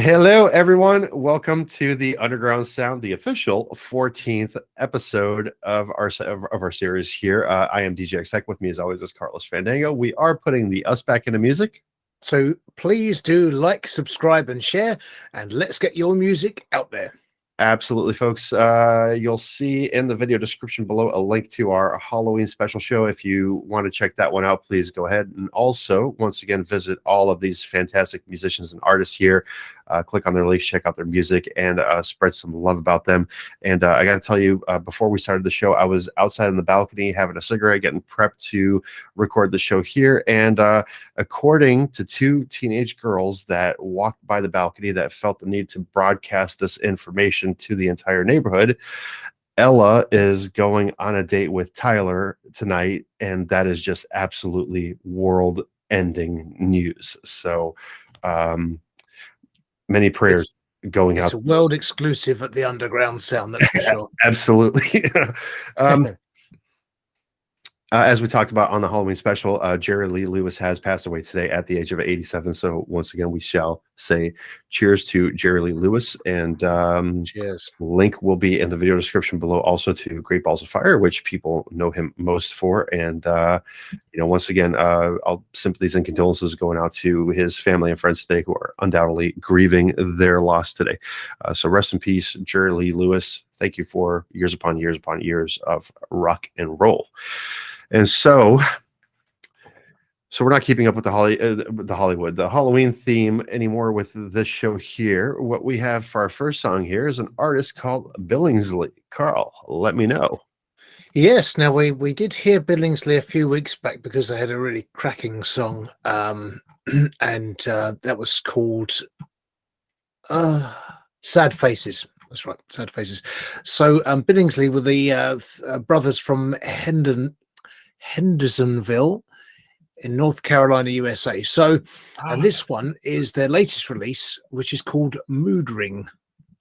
Hello, everyone. Welcome to the Underground Sound, the official 14th episode of our series here. I am DJ Tech. With me, as always, is Carlos Fandango. We are putting the us back into music. So please do like, subscribe, and share, and let's get your music out there. Absolutely, folks. You'll see in the video description below a link to our Halloween special show. If you want to check that one out, please go ahead. And also, once again, visit all of these fantastic musicians and artists here. Click on their links, check out their music, and spread some love about them. And I got to tell you, before we started the show, I was outside on the balcony having a cigarette, getting prepped to record the show here. And according to two teenage girls that walked by the balcony that felt the need to broadcast this information to the entire neighborhood, Ella is going on a date with Tyler tonight, and that is just absolutely world-ending news. So, many prayers going out. It's a world exclusive at the Underground Sound, that's for sure. Absolutely. As we talked about on the Halloween special, Jerry Lee Lewis has passed away today at the age of 87. So once again, we shall say cheers to Jerry Lee Lewis. And cheers. Link will be in the video description below, also to Great Balls of Fire, which people know him most for. And once again, all sympathies and condolences going out to his family and friends today, who are undoubtedly grieving their loss today. So rest in peace, Jerry Lee Lewis. Thank you for years upon years upon years of rock and roll. And so we're not keeping up with the Halloween theme anymore with this show here. What we have for our first song here is an artist called Billingsley. Carl, let me know. Yes, now we did hear Billingsley a few weeks back because they had a really cracking song, and that was called Sad Faces. That's right, Sad Faces. So Billingsley were the brothers from Hendersonville in North Carolina, USA. So, and this one is their latest release, which is called Mood Ring,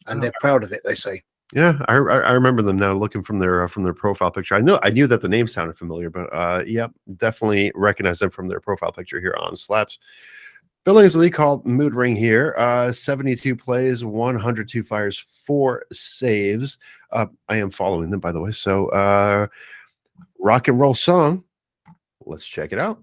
and they're proud of it, they say. Yeah, I remember them now. Looking from their profile picture, I knew that the name sounded familiar, but yeah, definitely recognize them from their profile picture here on Slaps. Billingsley called Mood Ring here. 72 plays, 102 fires, 4 saves. I am following them, by the way. So, rock and roll song. Let's check it out.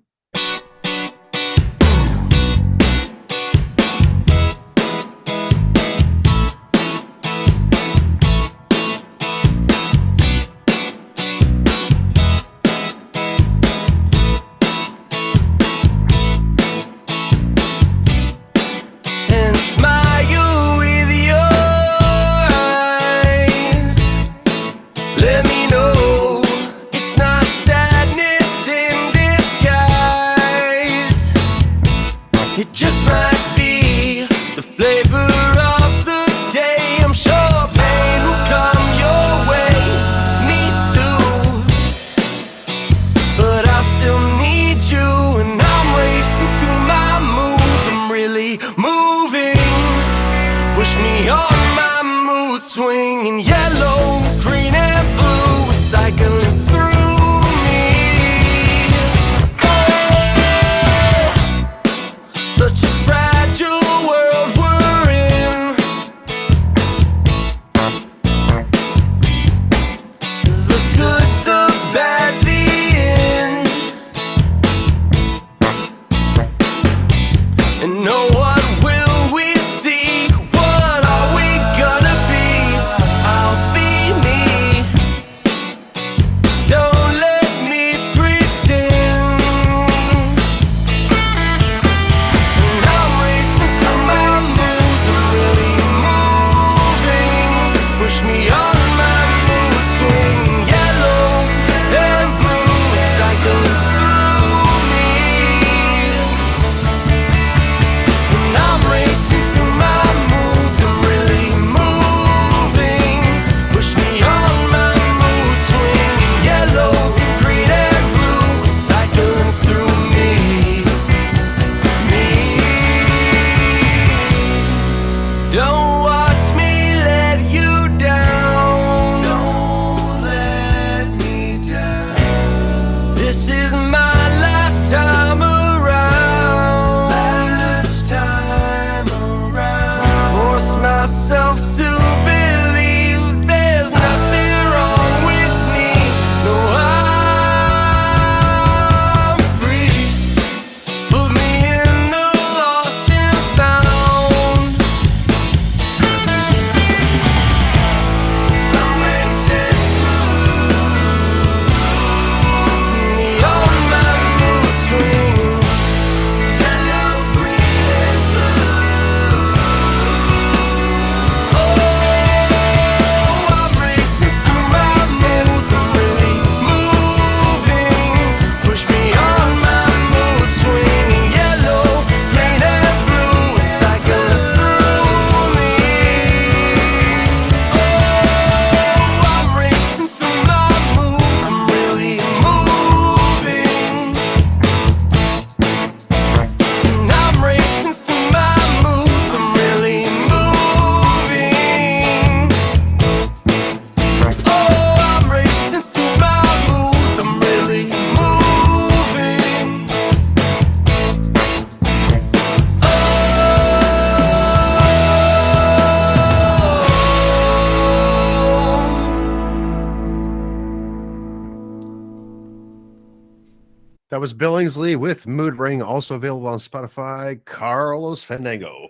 That was Billingsley with Mood Ring, also available on Spotify. Carlos Fandango.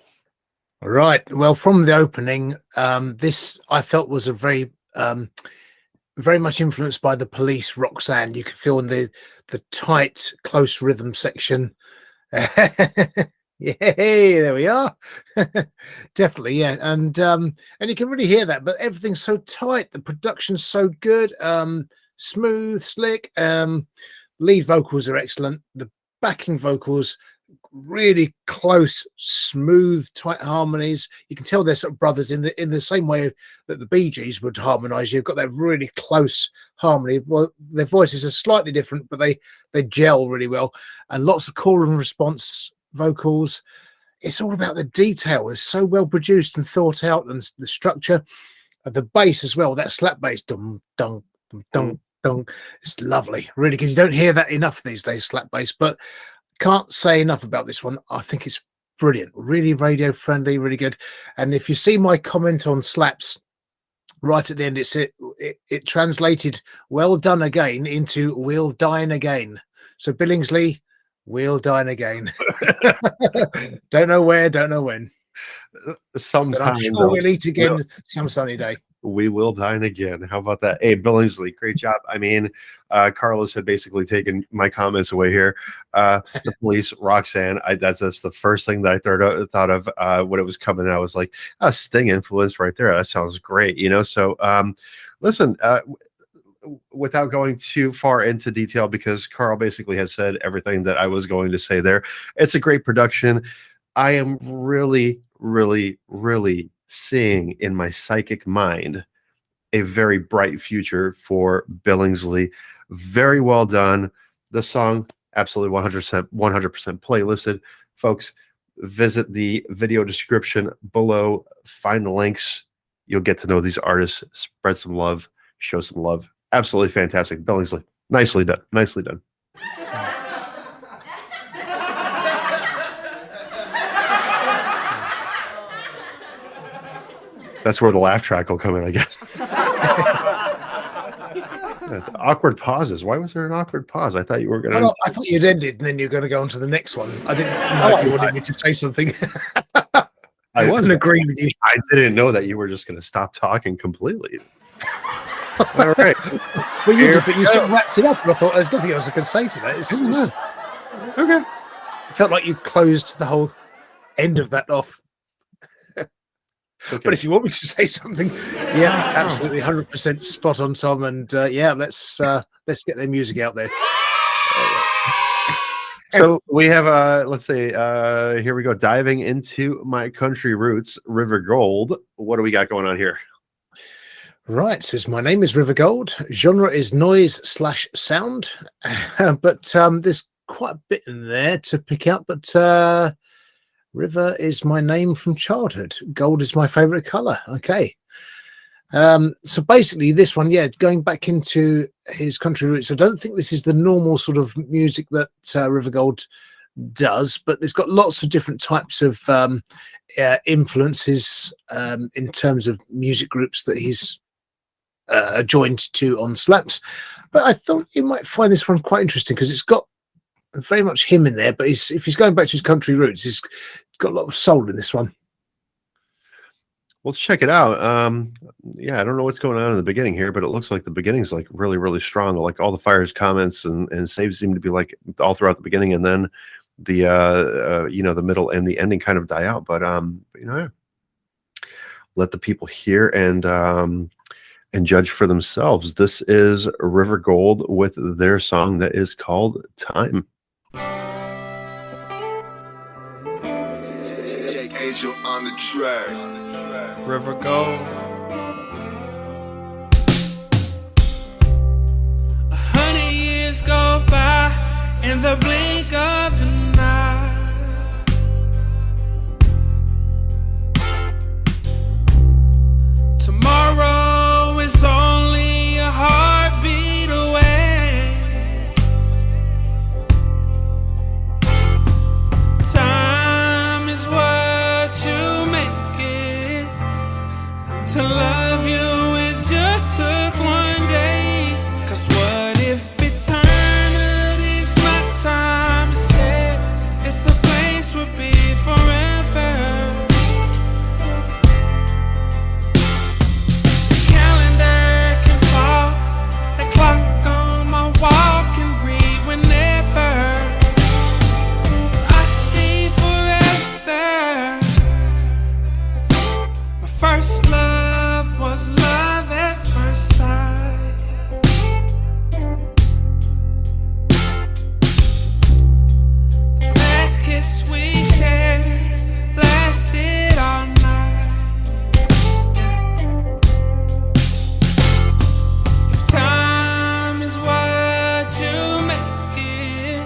All right. Well, from the opening, this I felt was a very much influenced by the Police Roxanne. You could feel in the tight, close rhythm section. Yeah, there we are. Definitely, yeah. And you can really hear that, but everything's so tight. The production's so good, smooth, slick. Lead vocals are excellent. The backing vocals, really close, smooth, tight harmonies. You can tell they're sort of brothers in the same way that the Bee Gees would harmonize. You've got that really close harmony. Well, their voices are slightly different, but they gel really well. And lots of call and response vocals. It's all about the detail. It's so well produced and thought out, and the structure of the bass as well. That slap bass, dum dum dum dum dum. It's lovely, really good. You don't hear that enough these days, slap bass, but can't say enough about this one. I think it's brilliant, really radio friendly, really good. And if you see my comment on slaps right at the end, it translated "well done again" into "we'll dine again." So Billingsley, we'll dine again. Don't know where, don't know when. Sometime I'm sure we'll eat again some sunny day. We will dine again. How about that? Hey, Billingsley, great job. I mean, Carlos had basically taken my comments away here. The Police, Roxanne. That's the first thing that I thought of when it was coming. I was like, Sting influence right there. That sounds great, you know. So, listen. Without going too far into detail, because Carl basically has said everything that I was going to say there. It's a great production. I am really, really, really seeing in my psychic mind a very bright future for Billingsley. Very well done. The song, absolutely 100% playlisted. Folks, visit the video description below. Find the links. You'll get to know these artists. Spread some love. Show some love. Absolutely fantastic. Billingsley, nicely done. Nicely done. That's where the laugh track will come in, I guess. Awkward pauses. Why was there an awkward pause? I thought you were going to... Well, I thought you'd ended and then you're going to go on to the next one. I didn't know if you wanted me to say something. I wasn't agreeing with you. I didn't know that you were just going to stop talking completely. All right. Well, you did, but you sort of wrapped it up, and I thought there's nothing else I can say to that. It's okay. It felt like you closed the whole end of that off. Okay. But if you want me to say something, yeah, absolutely, 100% spot on, Tom. And yeah, let's get their music out there. So we have let's say here we go, diving into my country roots, River Gold. What do we got going on here? Right, says my name is River Gold. Genre is noise/sound, but there's quite a bit in there to pick out. But River is my name from childhood. Gold is my favorite color. Okay. So basically, this one, yeah, going back into his country roots. I don't think this is the normal sort of music that River Gold does, but it's got lots of different types of influences in terms of music groups that he's joined to on slaps. But I thought you might find this one quite interesting because it's got very much him in there, but if he's going back to his country roots, he's got a lot of soul in this one. Well, let's check it out. Yeah, I don't know what's going on in the beginning here, but it looks like the beginning's like really, really strong. Like all the fires, comments, and saves seem to be like all throughout the beginning, and then the you know, the middle and the ending kind of die out. But you know, let the people hear and judge for themselves. This is River Gold with their song that is called Time. Jake Angel on the track. River Gold. 100 years go by in the blink of an eye. Tomorrow is only a heartbeat away. Time is what you make it. To love you, it just took one day. 'Cause what if eternity's my First love was love at first sight. Last kiss we shared lasted all night. If time is what you make it,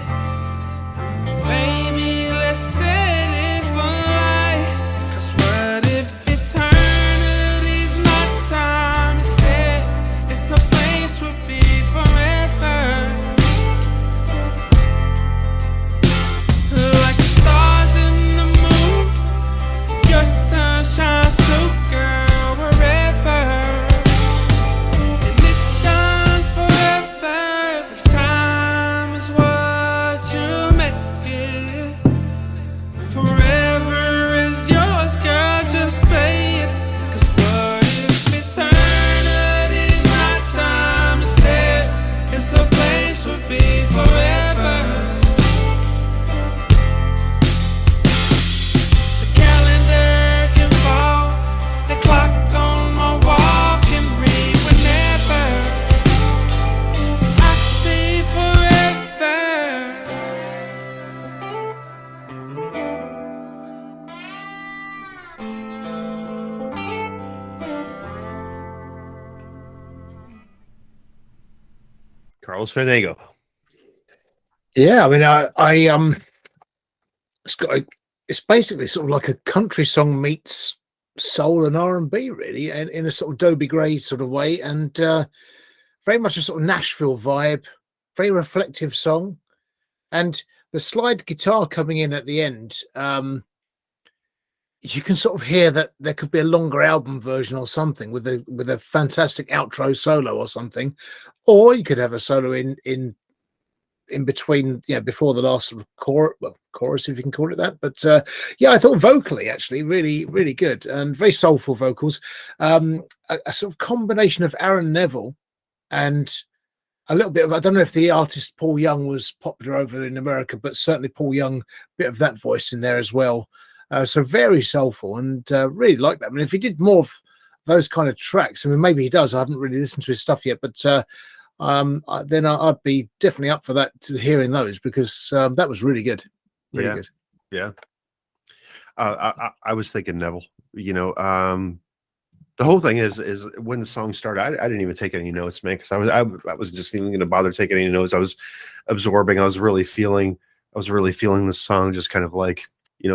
baby, let's set it for life. 'Cause what if eternity's not time instead? It's a place we'll be forever. Like the stars in the moon, your sun shines too, girl, wherever. And it shines forever. If time is what you make it, forever is yours, girl, just say it. 'Cause what if eternity's not time instead? It's a place we'll be forever. The calendar can fall, the clock on my wall can read whenever. I say forever. Carlos Fandango. Yeah, I mean, it's basically sort of like a country song meets soul and R&B, really, and in a sort of Dobie Gray sort of way, and very much a sort of Nashville vibe, very reflective song, and the slide guitar coming in at the end. You can sort of hear that there could be a longer album version or something with a fantastic outro solo or something, or you could have a solo in between, before the last sort of chorus, if you can call it that. But I thought vocally actually really, really good and very soulful vocals. A sort of combination of Aaron Neville and a little bit of, I don't know if the artist Paul Young was popular over in America, but certainly Paul Young, bit of that voice in there as well. So very soulful, and really like that. I mean, if he did more of those kind of tracks, I mean, maybe he does. I haven't really listened to his stuff yet, but then I'd be definitely up for that, to hearing those, because that was really good. Really good. Yeah. I was thinking Neville. The whole thing is when the song started, I didn't even take any notes, man, because I was just even going to bother taking any notes. I was absorbing. I was really feeling the song, just kind of like,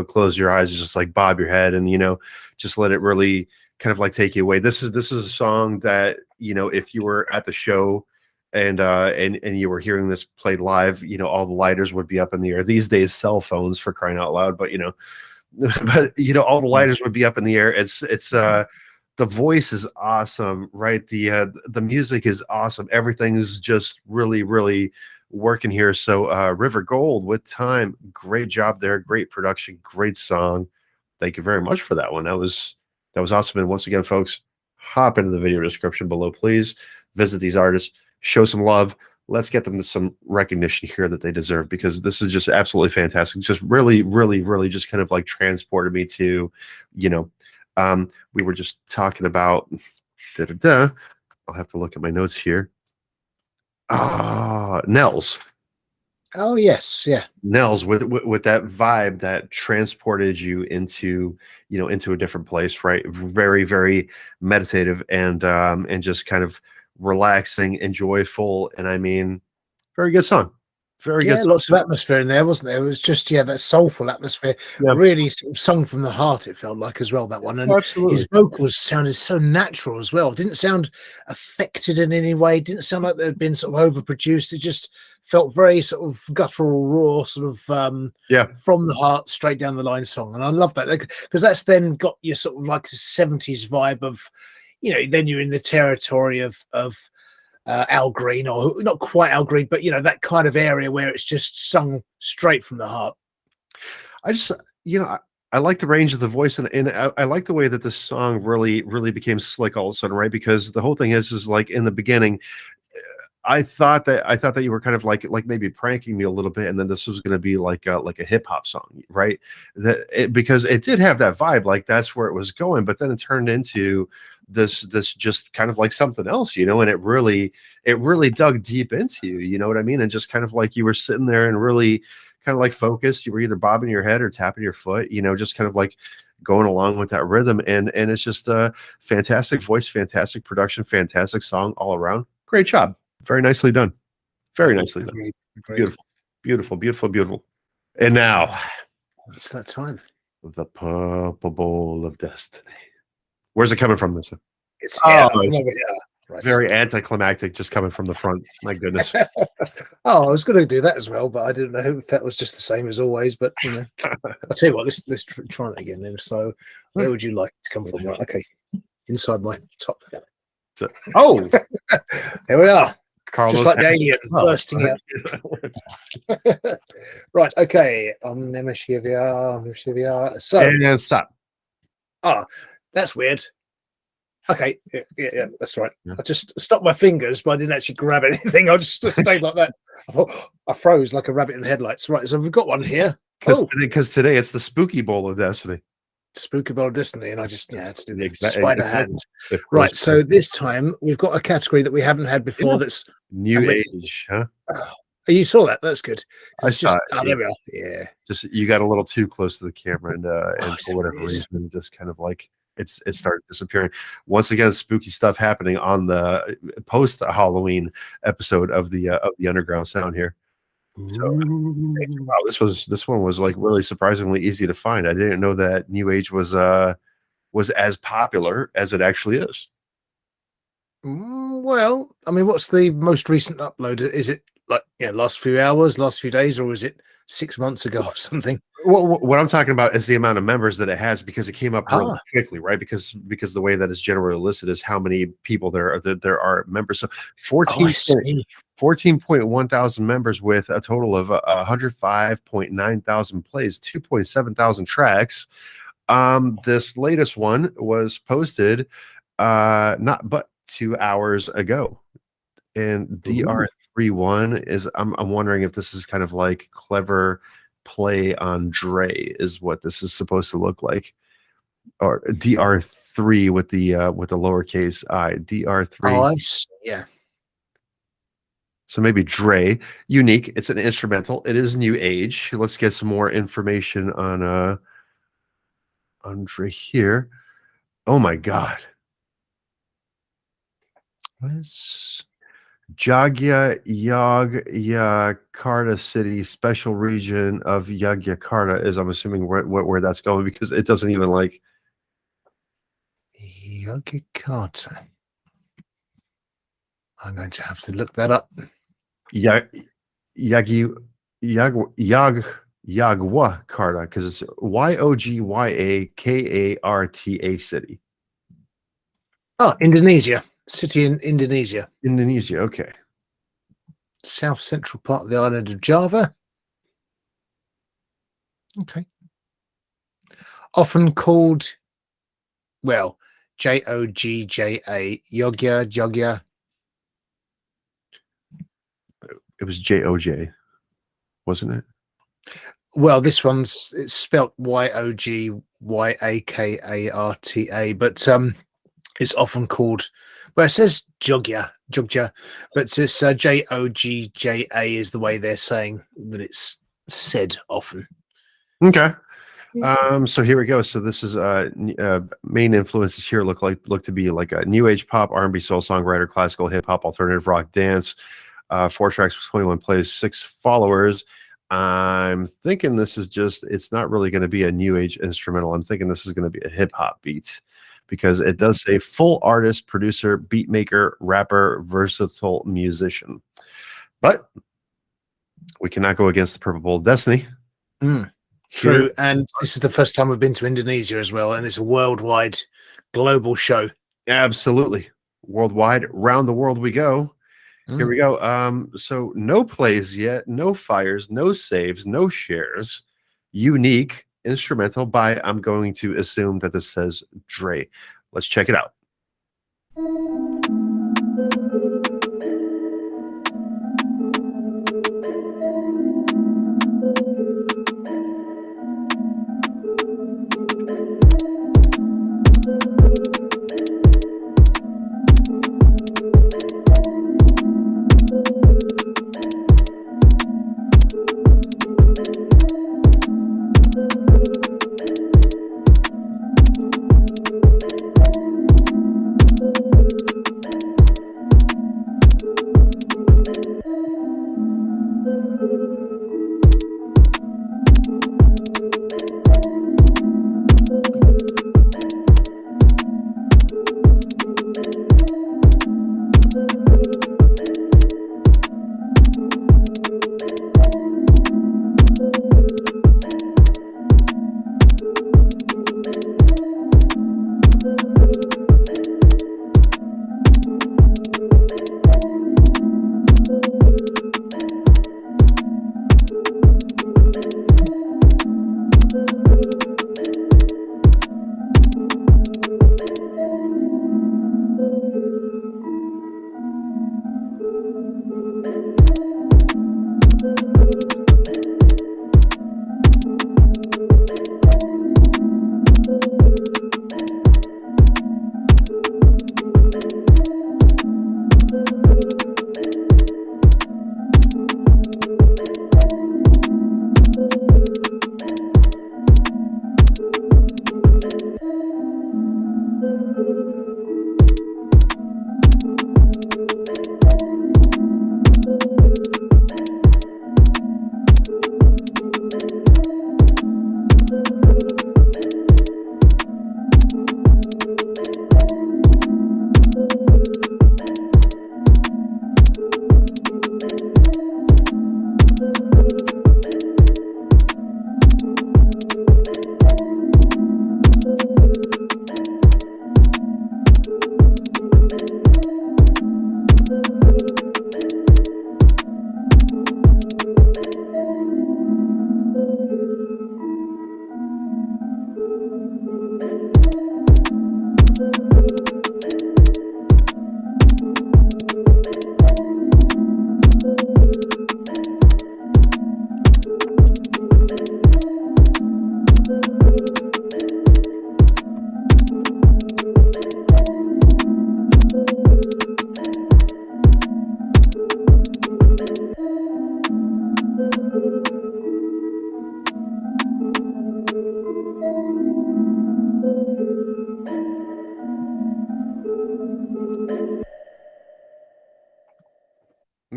close your eyes, just like bob your head, and just let it really kind of like take you away. This is a song that, if you were at the show and you were hearing this played live, all the lighters would be up in the air. These days, cell phones, for crying out loud, but all the lighters would be up in the air. It's the voice is awesome, right? The music is awesome. Everything is just really, really working here. So River Gold with Time, great job there, great production, great song. Thank you very much for that one. That was awesome. And once again, folks, hop into the video description below, please. Visit these artists, show some love. Let's get them some recognition here that they deserve, because this is just absolutely fantastic. Just really, really, really just kind of like transported me to, we were just talking about I'll have to look at my notes here. Nels. Oh yes, yeah. Nels with that vibe that transported you into a different place, right? Very, very meditative and just kind of relaxing and joyful. And I mean, very good song. Very good. Lots of atmosphere in there, wasn't there? It was just that soulful atmosphere. Yeah. Really sort of sung from the heart, it felt like, as well, that one. And his vocals sounded so natural as well. Didn't sound affected in any way. Didn't sound like they'd been sort of overproduced. It just felt very sort of guttural, raw, sort of from the heart, straight down the line song. And I love that, because that's then got your sort of like the 70s vibe of, then you're in the territory of Al Green, or not quite Al Green, but that kind of area where it's just sung straight from the heart. I just, I like the range of the voice, and I like the way that this song really, really became slick all of a sudden, right? Because the whole thing is like in the beginning, I thought that you were kind of like maybe pranking me a little bit, and then this was going to be like a hip hop song, right? Because it did have that vibe, like that's where it was going, but then it turned into this just kind of like something else, and it really dug deep into you, you know what I mean? And just kind of like you were sitting there and really kind of like focused. You were either bobbing your head or tapping your foot, just kind of like going along with that rhythm, and it's just a fantastic voice, fantastic production, fantastic song all around. Great job. Very nicely done. Very nicely done. Agreed. Beautiful, beautiful, beautiful, beautiful. And now It's that time. the Purple Bowl of Destiny. Where's it coming from, Missa? It's it's right. very anticlimactic, just coming from the front. My goodness. I was going to do that as well, but I didn't know if that was just the same as always. But I'll tell you what, let's try it again then. So, where would you like it to come from? Right, okay, inside my top. Oh, There we are. Carlos, Just like the alien bursting out. Right, okay. So, and stop. That's weird. Okay, yeah, that's right. Yeah. I just stopped my fingers, but I didn't actually grab anything. I just stayed like that. I thought I froze like a rabbit in the headlights. Right, so we've got one here. Because today it's the Spooky Bowl of Destiny. Spooky Bowl of Destiny, and I just had to do the Exactly. spider hand. Right, so this time we've got a category that we haven't had before. Yeah. That's New Age, huh? Oh, you saw that? That's good. I It's saw just, it. there we are. Yeah. Just you got a little too close to the camera, and is for it whatever really? reason, just kind of like it started disappearing. Once again, spooky stuff happening on the post Halloween episode of the Underground Sound here. So, wow, this one was like really surprisingly easy to find. I didn't know that New Age was as popular as it actually is. Well, I mean, what's the most recent upload? Is it like last few hours, last few days, or is it 6 months ago or something? Well, what I'm talking about is the amount of members that it has, because it came up really quickly, right? Because the way that it's generally listed is how many people there are members. So 14.1 thousand members with a total of 105.9 thousand plays, 2.7 thousand tracks. This latest one was posted not but 2 hours ago, and DR31 is I'm wondering if this is kind of like clever play on Dre is what this is supposed to look like, or DR3 with the lowercase I. DR3. Oh, I see. Yeah. So maybe Dre. Unique. It's an instrumental. It is New Age. Let's get some more information on Dre here. Oh my God. What's Yogyakarta City, special region of Yogyakarta is, I'm assuming, where that's going, because it doesn't even like Yogyakarta. I'm going to have to look that up. Yogyakarta, because it's Yogyakarta city. Oh, Indonesia. City in Indonesia. Indonesia, okay. South central part of the island of Java. Okay. Often called, well, Jogja, Yogya. It was Joj, wasn't it? Well, this one's it's spelt Yogyakarta, but it's often called. Well, it says Jogja, but it's Jogja is the way they're saying that it's said often. Okay. So here we go. So this is main influences here look to be like a new age pop, R&B, soul songwriter, classical, hip hop, alternative rock, dance. 4 tracks, 21 plays, 6 followers. I'm thinking this is it's not really going to be a new age instrumental. I'm thinking this is going to be a hip hop beat, because it does say full artist, producer, beat maker, rapper, versatile musician. But we cannot go against the Purple Bowl of Destiny. True. And this is the first time we've been to Indonesia as well, and it's a worldwide, global show. Absolutely. Worldwide, round the world we go. Here we go. So no plays yet, no fires, no saves, no shares. Unique instrumental by, I'm going to assume that this says Dre. Let's check it out.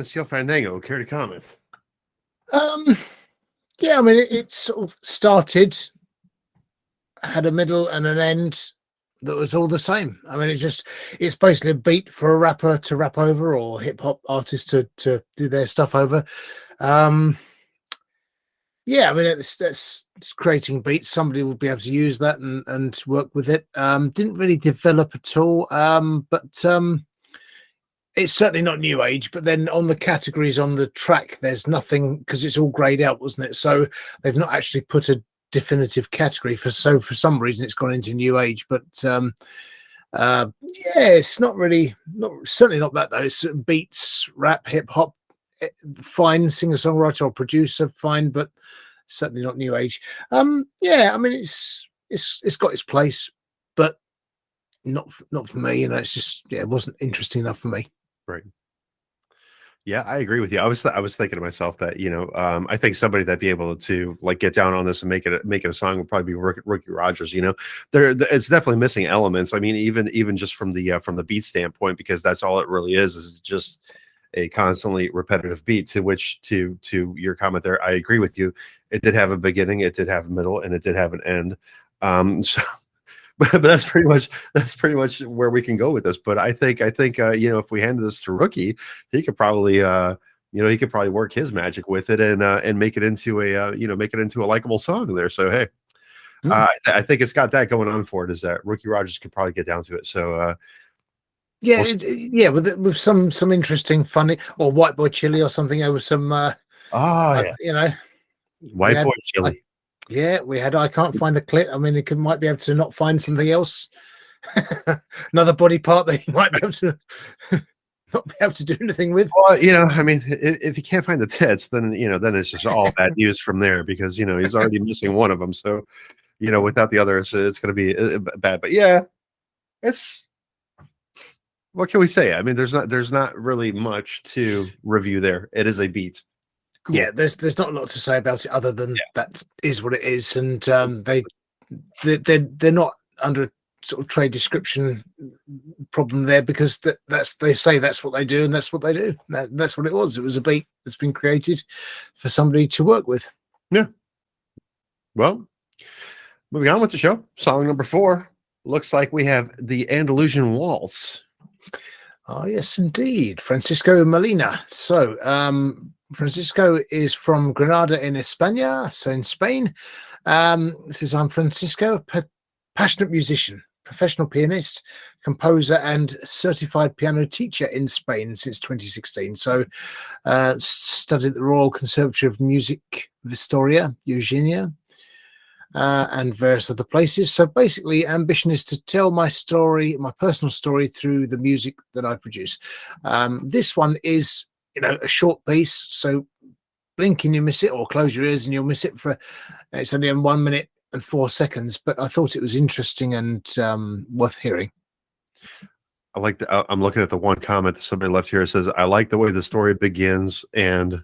Monsieur Fandango, care to comment? Yeah, I mean, it sort of started, had a middle and an end that was all the same. I mean, it's basically a beat for a rapper to rap over, or hip hop artist to do their stuff over. Yeah, I mean, it's creating beats. Somebody would be able to use that and work with it. Didn't really develop at all, but it's certainly not new age. But then on the categories on the track, there's nothing, because it's all grayed out, wasn't it? So they've not actually put a definitive category for some reason it's gone into new age. But yeah, it's not really, certainly not that though. It's beats, rap, hip hop, fine. Singer songwriter or producer, fine, but certainly not new age. Yeah, I mean, it's got its place, but not for me. You know, it's just, yeah, it wasn't interesting enough for me. Right. Yeah, I agree with you. I was thinking to myself that, you know, I think somebody that'd be able to like get down on this and make it a song would probably be Rookie Rogers. You know, it's definitely missing elements. I mean, even just from the beat standpoint, because that's all it really is just a constantly repetitive beat. To which, to your comment there, I agree with you. It did have a beginning, it did have a middle, and it did have an end. So, but that's pretty much where we can go with this. But I think you know, if we handed this to Rookie, he could probably he could probably work his magic with it and make it into a likable song there. So hey, I think it's got that going on for it. Is that Rookie Rogers could probably get down to it. So yeah, yeah, with some interesting, funny, or White Boy Chili or something. There was some, yes. you know, White Boy Chili. Yeah, we had. I can't find the clip. I mean, it might be able to not find something else, another body part that he might be able to not be able to do anything with. Well, you know, I mean, if you can't find the tits, then then it's just all bad news from there, because you know he's already missing one of them. So you know, without the other, it's going to be bad. But yeah, it's, what can we say? I mean, there's not really much to review there. It is a beat. Cool. Yeah, there's not a lot to say about it other than that is what it is, and they're not under a sort of trade description problem there, because they say that's what they do, and that's what they do. That's what it was. It was a beat that's been created for somebody to work with. Yeah. Well, moving on with the show, song number 4. Looks like we have the Andalusian Waltz. Oh yes, indeed, Francisco Molina. So Francisco is from Granada in España, so in Spain. Says, I'm Francisco, passionate musician, professional pianist, composer, and certified piano teacher in Spain since 2016. So studied at the Royal Conservatory of Music, Vistoria, Eugenia, and various other places. So basically, ambition is to tell my story, my personal story, through the music that I produce. This one is, you know, a short piece, so blink and you miss it, or close your ears and you'll miss it. It's only in 1 minute and 4 seconds, but I thought it was interesting and worth hearing. I like I'm looking at the one comment that somebody left here. It says, I like the way the story begins, and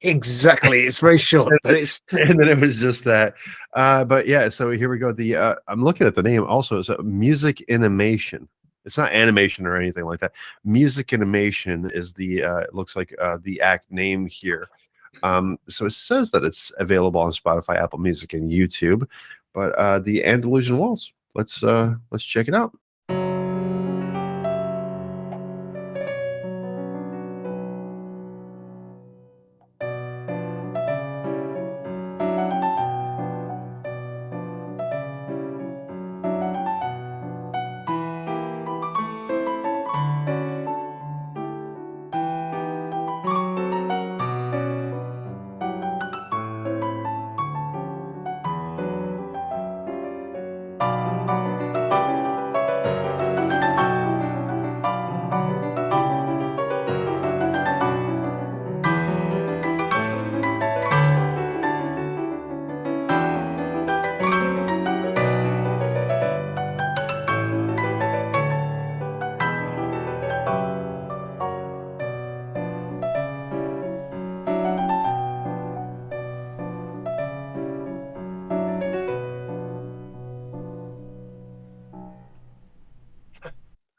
exactly, it's very short, but it's and then it was just that. But yeah, so here we go. I'm looking at the name also. It's a music animation. It's not animation or anything like that. Music animation is the it looks like the act name here. So it says that it's available on Spotify, Apple Music, and YouTube. But the Andalusian Waltz. Let's check it out.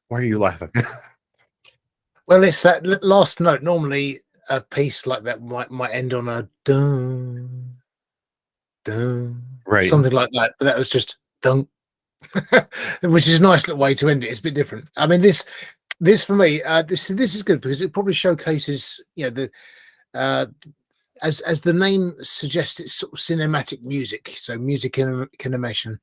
Why are you laughing? Well, it's that last note. Normally, a piece like that might end on a dun dun, Right. something like that. But that was just dun, which is a nice little way to end it. It's a bit different. I mean, this for me, this is good because it probably showcases, the as the name suggests, it's sort of cinematic music, so music in animation.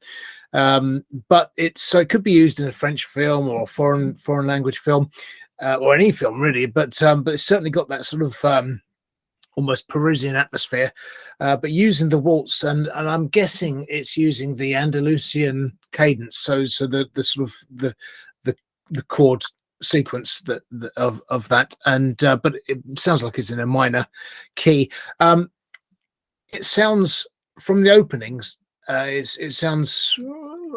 But it could be used in a French film or a foreign language film, or any film really. But it's certainly got that sort of almost Parisian atmosphere. But using the waltz, and I'm guessing it's using the Andalusian cadence. So the sort of the chord sequence of that, and but it sounds like it's in a minor key. It sounds, from the openings, it sounds,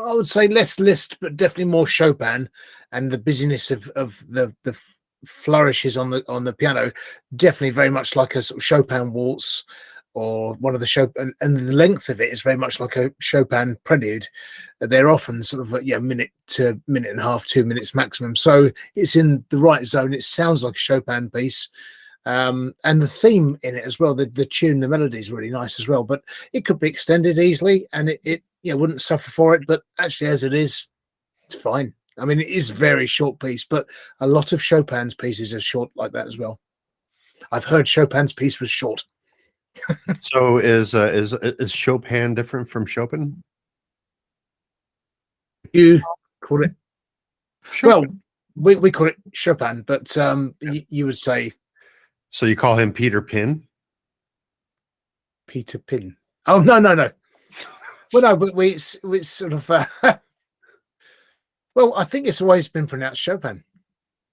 I would say, less Liszt, but definitely more Chopin, and the busyness of the flourishes on the piano, definitely very much like a sort of Chopin waltz, or one of the Chopin, and the length of it is very much like a Chopin prelude. They're often sort of minute to minute and a half, 2 minutes maximum. So it's in the right zone. It sounds like a Chopin piece. And the theme in it as well, the tune, the melody is really nice as well, but it could be extended easily, and it wouldn't suffer for it. But actually, as it is, it's fine. I mean, it is a very short piece, but a lot of Chopin's pieces are short like that as well. I've heard Chopin's piece was short. So is Chopin different from Chopin? You call it? Chopin. Well, we call it Chopin, but you would say So you call him Peter Pin? Peter Pin. Oh no. Well, no, but it's sort of. Well, I think it's always been pronounced Chopin.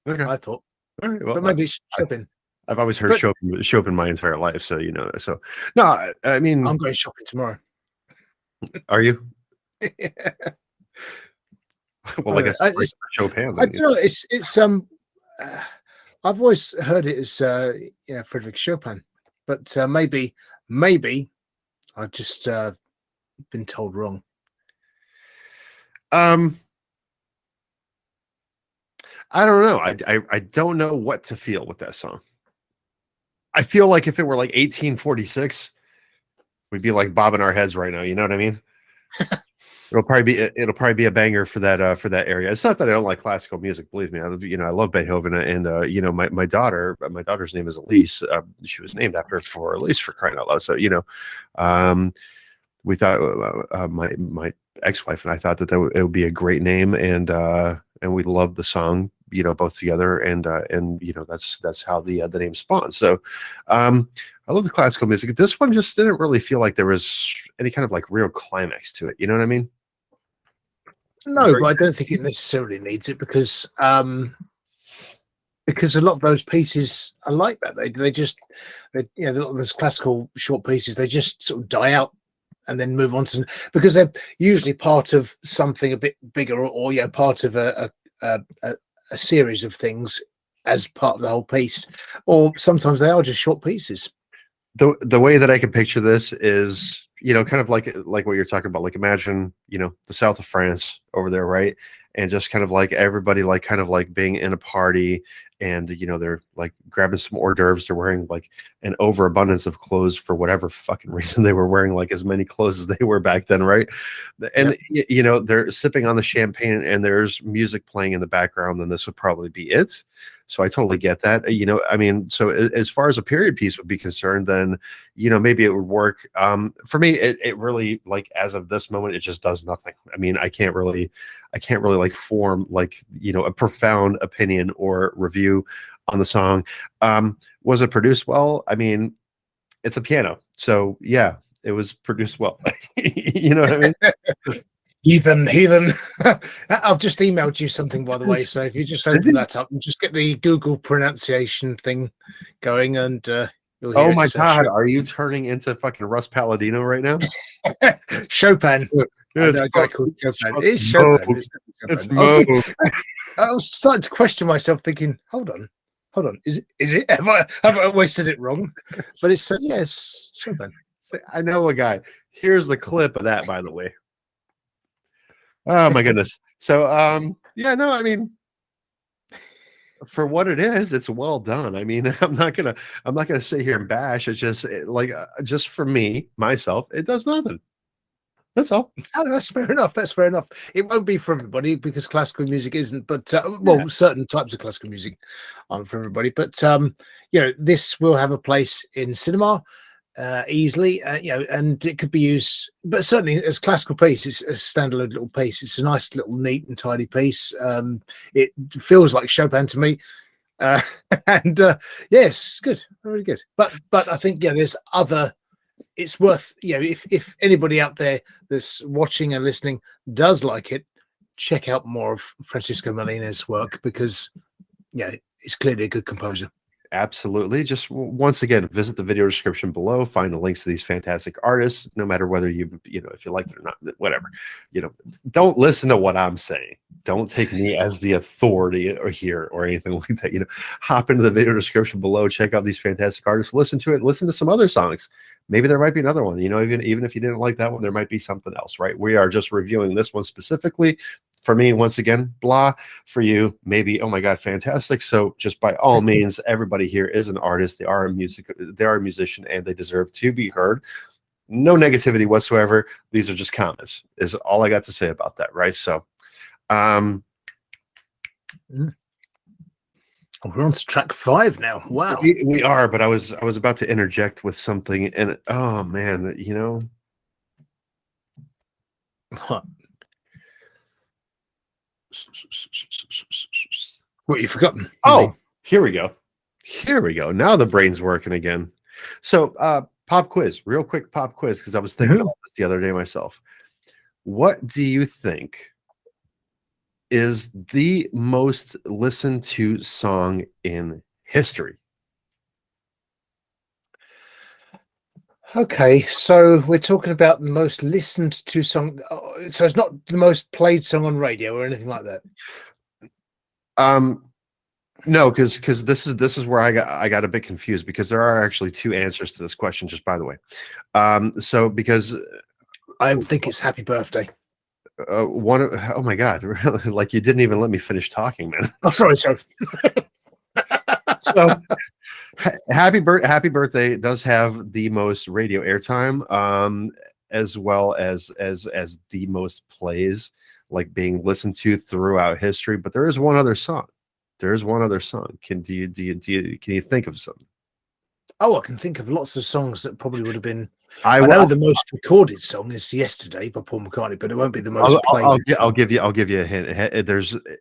Okay. I thought, All right, well, but maybe it's Chopin. I've always heard Chopin my entire life, so So no, I mean, I'm going shopping tomorrow. Are you? Well, I guess it's Chopin. I don't know. It's I've always heard it as Frederick Chopin, but maybe I've just been told wrong. I don't know. I don't know what to feel with that song. I feel like if it were like 1846, we'd be like bobbing our heads right now. You know what I mean? It'll probably be a banger for that area. It's not that I don't like classical music. Believe me, I love Beethoven, and my daughter's name is Elise. She was named for Elise, for crying out loud. So we thought my ex-wife and I thought that it would be a great name, and we loved the song, both together, and that's how the name spawned. So I love the classical music. This one just didn't really feel like there was any kind of like real climax to it. You know what I mean? No, but I don't think it necessarily needs it, because a lot of those pieces are like that. They just a lot of those classical short pieces, they just sort of die out and then move on to, because they're usually part of something a bit bigger, or part of a series of things as part of the whole piece, or sometimes they are just short pieces. The way that I can picture this is, kind of like what you're talking about. Like, imagine, the south of France over there, right? And just kind of like everybody, like kind of like being in a party, and they're like grabbing some hors d'oeuvres. They're wearing like an overabundance of clothes for whatever fucking reason. They were wearing like as many clothes as they were back then, right? And they're sipping on the champagne, and there's music playing in the background. Then this would probably be it. So I totally get that. I mean, so as far as a period piece would be concerned, then maybe it would work. For me, it really, like, as of this moment, it just does nothing. I mean, I can't really like form like a profound opinion or review on the song. Was it produced well? I mean, it's a piano, so yeah, it was produced well. You know what I mean? Heathen. I've just emailed you something, by the way, so if you just open that up and just get the Google pronunciation thing going, and you'll hear. Oh my god, are you turning into fucking Russ Palladino right now? Chopin. It's Chopin. It's Chopin. It's Mo. I was starting to question myself, thinking, hold on, is it? Have I wasted it wrong? But it's yes, Chopin. I know a guy. Here's the clip of that, by the way. Oh my goodness. So I mean, for what it is, it's well done. I mean, I'm not gonna sit here and bash. It's just like just for me, myself, it does nothing. That's all. Oh, that's fair enough. That's fair enough. It won't be for everybody because classical music isn't, but Yeah. certain types of classical music aren't for everybody. But this will have a place in cinema easily, and it could be used. But certainly, as classical piece, it's a standalone little piece. It's a nice little, neat and tidy piece. It feels like Chopin to me, and yes, good, really good. But I think there's other. It's worth, if anybody out there that's watching and listening does like it, check out more of Francisco Molina's work because, it's clearly a good composer. Absolutely. Just once again, visit the video description below. Find the links to these fantastic artists. No matter whether if you like it or not, whatever. Don't listen to what I'm saying. Don't take me as the authority or here or anything like that. Hop into the video description below. Check out these fantastic artists. Listen to it. Listen to some other songs. Maybe there might be another one. Even if you didn't like that one, there might be something else. Right? We are just reviewing this one specifically. For me, once again, blah. For you, maybe, oh my God, fantastic. So just by all means, everybody here is an artist. They are a musician, and they deserve to be heard. No negativity whatsoever. These are just comments, is all I got to say about that, right? So we're on to track 5 now. Wow. We are, but I was about to interject with something, and oh man, What? What you've forgotten? Oh, here we go. Now the brain's working again. So pop quiz, real quick pop quiz, because I was thinking about this the other day myself. What do you think is the most listened to song in history? Okay, so we're talking about the most listened to song. So it's not the most played song on radio or anything like that. No, because this is where I got a bit confused, because there are actually 2 answers to this question, just by the way. So because I think it's Happy Birthday. Oh my God, really? Like you didn't even let me finish talking, man. Oh, sorry. So Happy Birthday does have the most radio airtime, as well as the most plays, like being listened to throughout history. But there is one other song. Can you think of something? Oh, I can think of lots of songs that probably would have been. I know the most recorded song is "Yesterday" by Paul McCartney, but it won't be the most played. I'll give you a hint.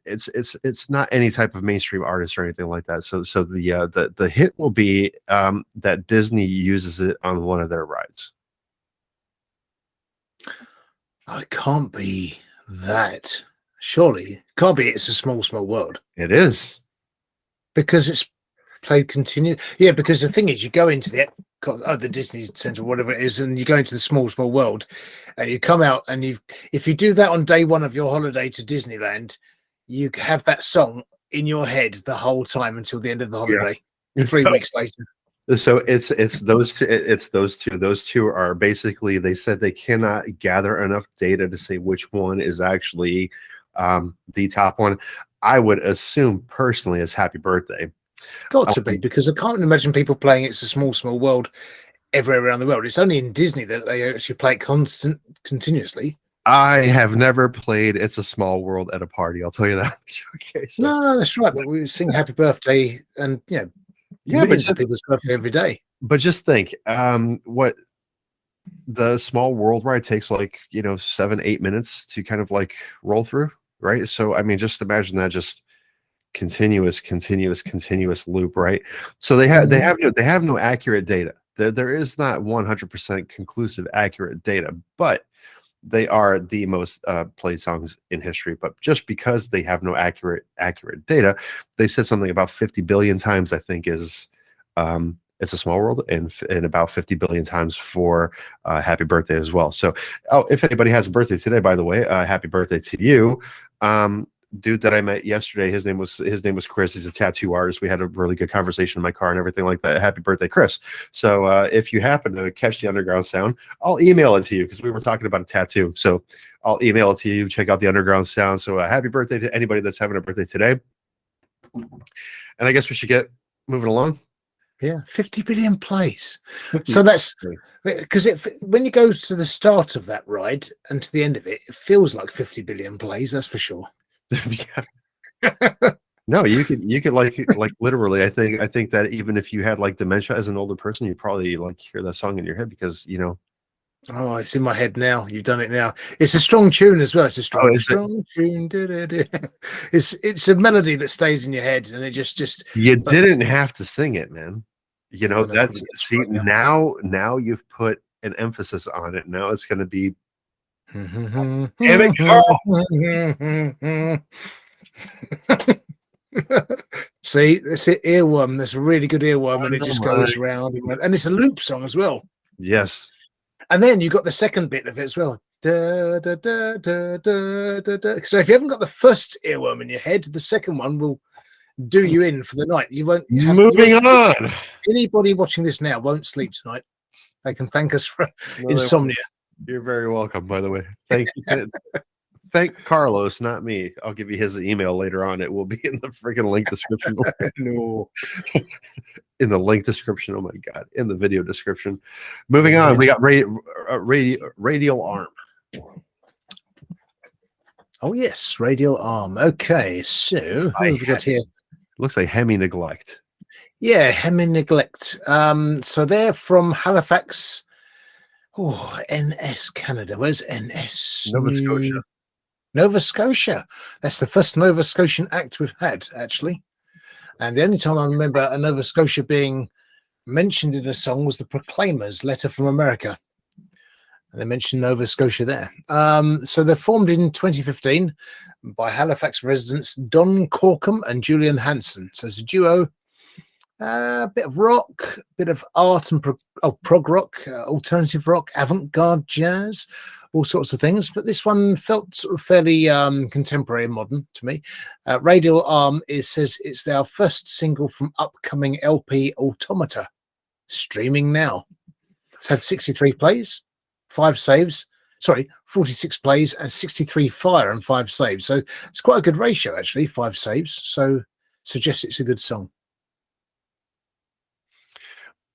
It's not any type of mainstream artist or anything like that. So the hint will be that Disney uses it on one of their rides. Oh, it can't be that. Surely it can't be. It's a small world. It is, because it's played continued. Yeah, because the thing is, you go into the Disney Center, whatever it is, and you go into the small world, and you come out, and if you do that on day 1 of your holiday to Disneyland, you have that song in your head the whole time until the end of the holiday. Yeah. 3 weeks later. So it's those two. It's those two. Those two are basically. They said they cannot gather enough data to say which one is actually the top one. I would assume personally is Happy Birthday. Got to be, because I can't imagine people playing It's a Small World everywhere around the world. It's only in Disney that they actually play it continuously. I have never played It's a Small World at a party, I'll tell you that. Okay, so. No, that's right. But we sing Happy Birthday, and but people's birthday every day. But just think, what the Small World ride takes, like 7-8 minutes to kind of like roll through, right? So I mean, just imagine that, just continuous loop, right? So they have no accurate data. There is not 100% conclusive accurate data, but they are the most played songs in history. But just because they have no accurate data, they said something about 50 billion times, I think, is It's a Small World, and about 50 billion times for Happy Birthday as well. So if anybody has a birthday today, by the way, happy birthday to you. Dude that I met yesterday, his name was Chris. He's a tattoo artist. We had a really good conversation in my car and everything like that. Happy birthday, Chris. So if you happen to catch the Underground Sound, I'll email it to you, because we were talking about a tattoo. So I'll email it to you. Check out the Underground Sound. So happy birthday to anybody that's having a birthday today. And I guess we should get moving along. Yeah, 50 billion plays. So that's because when you go to the start of that ride and to the end of it, it feels like 50 billion plays. That's for sure. No, you could like literally. I think that even if you had like dementia as an older person, you'd probably like hear that song in your head because Oh, it's in my head now. You've done it now. It's a strong tune as well. It's a strong tune. It's a melody that stays in your head, and it just. You didn't have to sing it, man. That's right now you've put an emphasis on it. Now it's going to be. Damn it, Carl! See, that's it. Earworm. That's a really good earworm, and it just goes around, and it's a loop song as well. Yes. And then you got the second bit of it as well. Da, da, da, da, da, da, da. So if you haven't got the first earworm in your head, the second one will do you in for the night. You won't. Moving on. Anybody watching this now won't sleep tonight. They can thank us for insomnia. You're very welcome, by the way. Thank you. Thank Carlos, not me. I'll give you his email later on. It will be in the freaking link description. No. In the link description. Oh my God. In the video description. Moving on. We got Radial Arm. Oh, yes. Radial Arm. Okay. So, who have we got here? Looks like Hemineglect. Yeah, Hemineglect. So they're from Halifax. Oh, NS Canada. Where's NS? Nova Scotia. Nova Scotia. That's the first Nova Scotian act we've had, actually. And the only time I remember a Nova Scotia being mentioned in a song was the Proclaimers' Letter from America. And they mentioned Nova Scotia there. So they're formed in 2015 by Halifax residents Don Corkum and Julian Hanson. So it's a duo. A bit of rock, bit of art and prog rock, alternative rock, avant-garde jazz, all sorts of things. But this one felt sort of fairly contemporary and modern to me. Radial Arm says it's their first single from upcoming LP Automata, streaming now. It's had 63 plays, 5 saves. Sorry, 46 plays and 63 fire and 5 saves. So it's quite a good ratio, actually, 5 saves. So suggests it's a good song.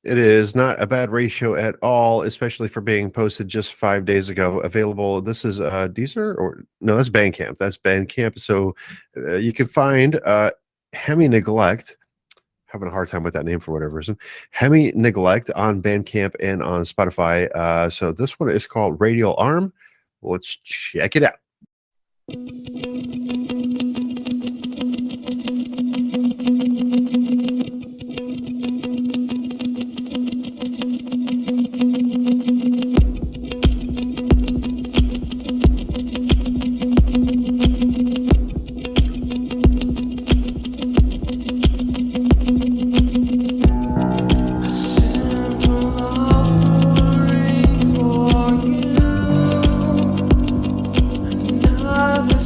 It is not a bad ratio at all, especially for being posted just 5 days ago. Available. This is Deezer or no? That's Bandcamp. That's Bandcamp. So you can find Hemineglect. Having a hard time with that name for whatever reason. Hemineglect on Bandcamp and on Spotify. So this one is called Radial Arm. Let's check it out. Another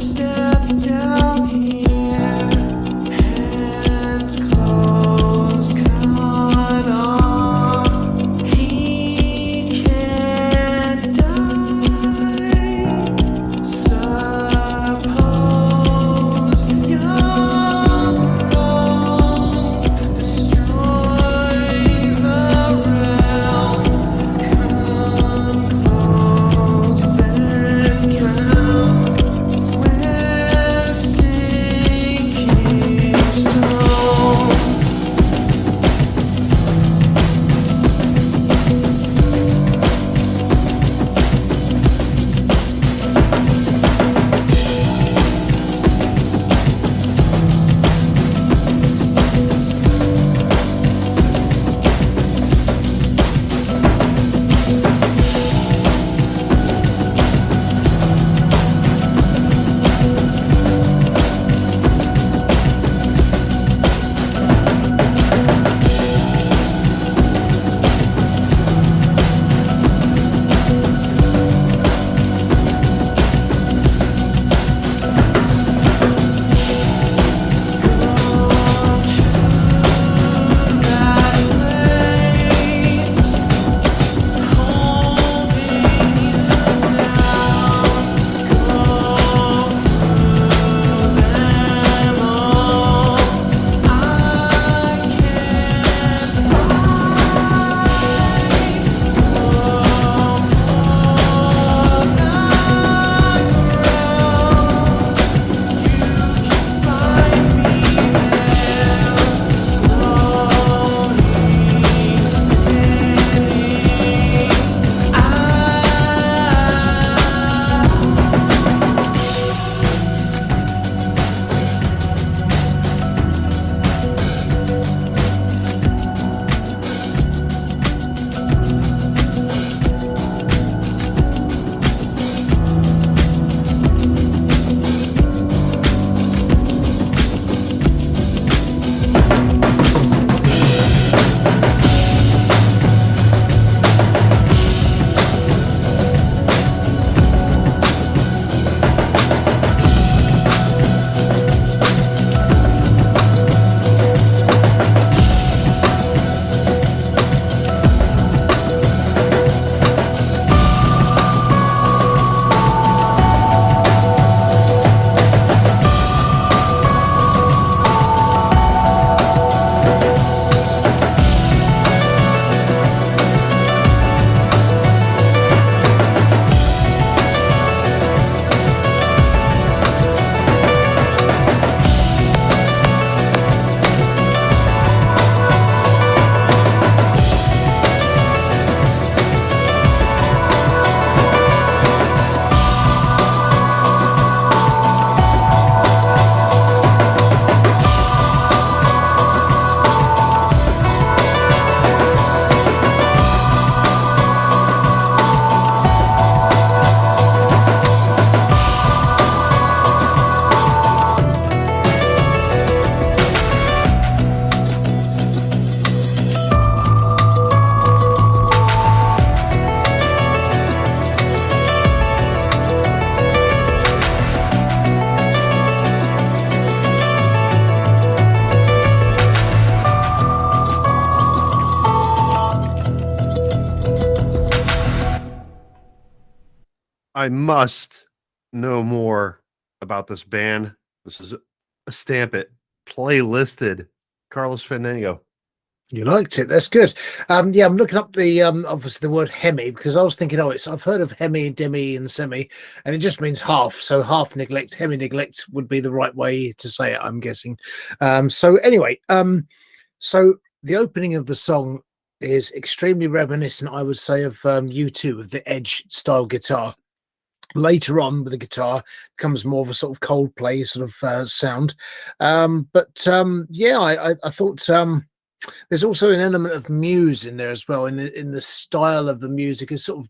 I must know more about this band. This is a Stamp It playlisted Carlos Fandango. You liked it. That's good. Yeah, I'm looking up the obviously the word hemi because I was thinking, I've heard of hemi, demi, and semi, and it just means half. So half neglect, hemi-neglect would be the right way to say it, I'm guessing. So anyway, so the opening of the song is extremely reminiscent, I would say, of U2, of the Edge style guitar. Later on with the guitar comes more of a sort of Coldplay sort of sound. Yeah, I thought there's also an element of Muse in there as well. In the style of the music is sort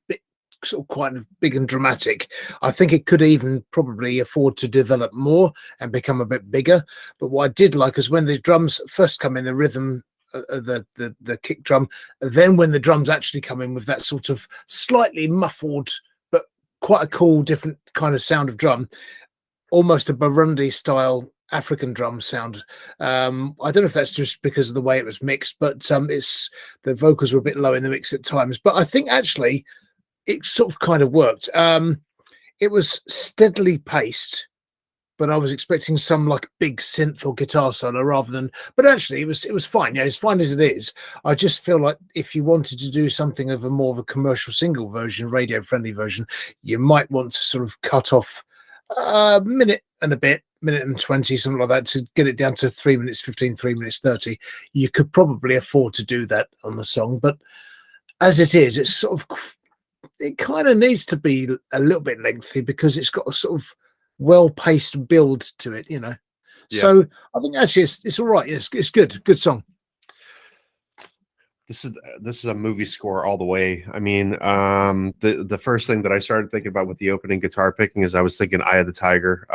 of quite big and dramatic. I think it could even probably afford to develop more and become a bit bigger. But what I did like is when the drums first come in, the rhythm, the kick drum, then when the drums actually come in with that sort of slightly muffled but quite a cool different kind of sound of drum, almost a Burundi style African drum sound. I don't know if that's just because of the way it was mixed, but it's the vocals were a bit low in the mix at times. But I think actually it sort of kind of worked. It was steadily paced, but I was expecting some like big synth or guitar solo rather than. But actually, it was fine. Yeah, as fine as it is. I just feel like if you wanted to do something of a more of a commercial single version, radio friendly version, you might want to sort of cut off a minute and a bit. Minute and 20, something like that, to get it down to 3 minutes 15, 3 minutes 30. You could probably afford to do that on the song, but as it is, it's sort of, it kind of needs to be a little bit lengthy because it's got a sort of well-paced build to it, you know. Yeah. So I think actually it's all right. It's good song. This is a movie score all the way. I mean, the first thing that I started thinking about with the opening guitar picking is I was thinking Eye of the Tiger.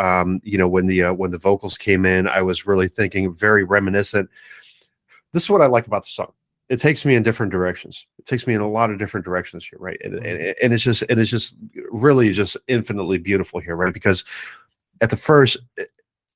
You know, when the vocals came in, I was really thinking very reminiscent. This is what I like about the song. It takes me in different directions. It takes me in a lot of different directions here, right? And it's just really just infinitely beautiful here, right? Because at the first.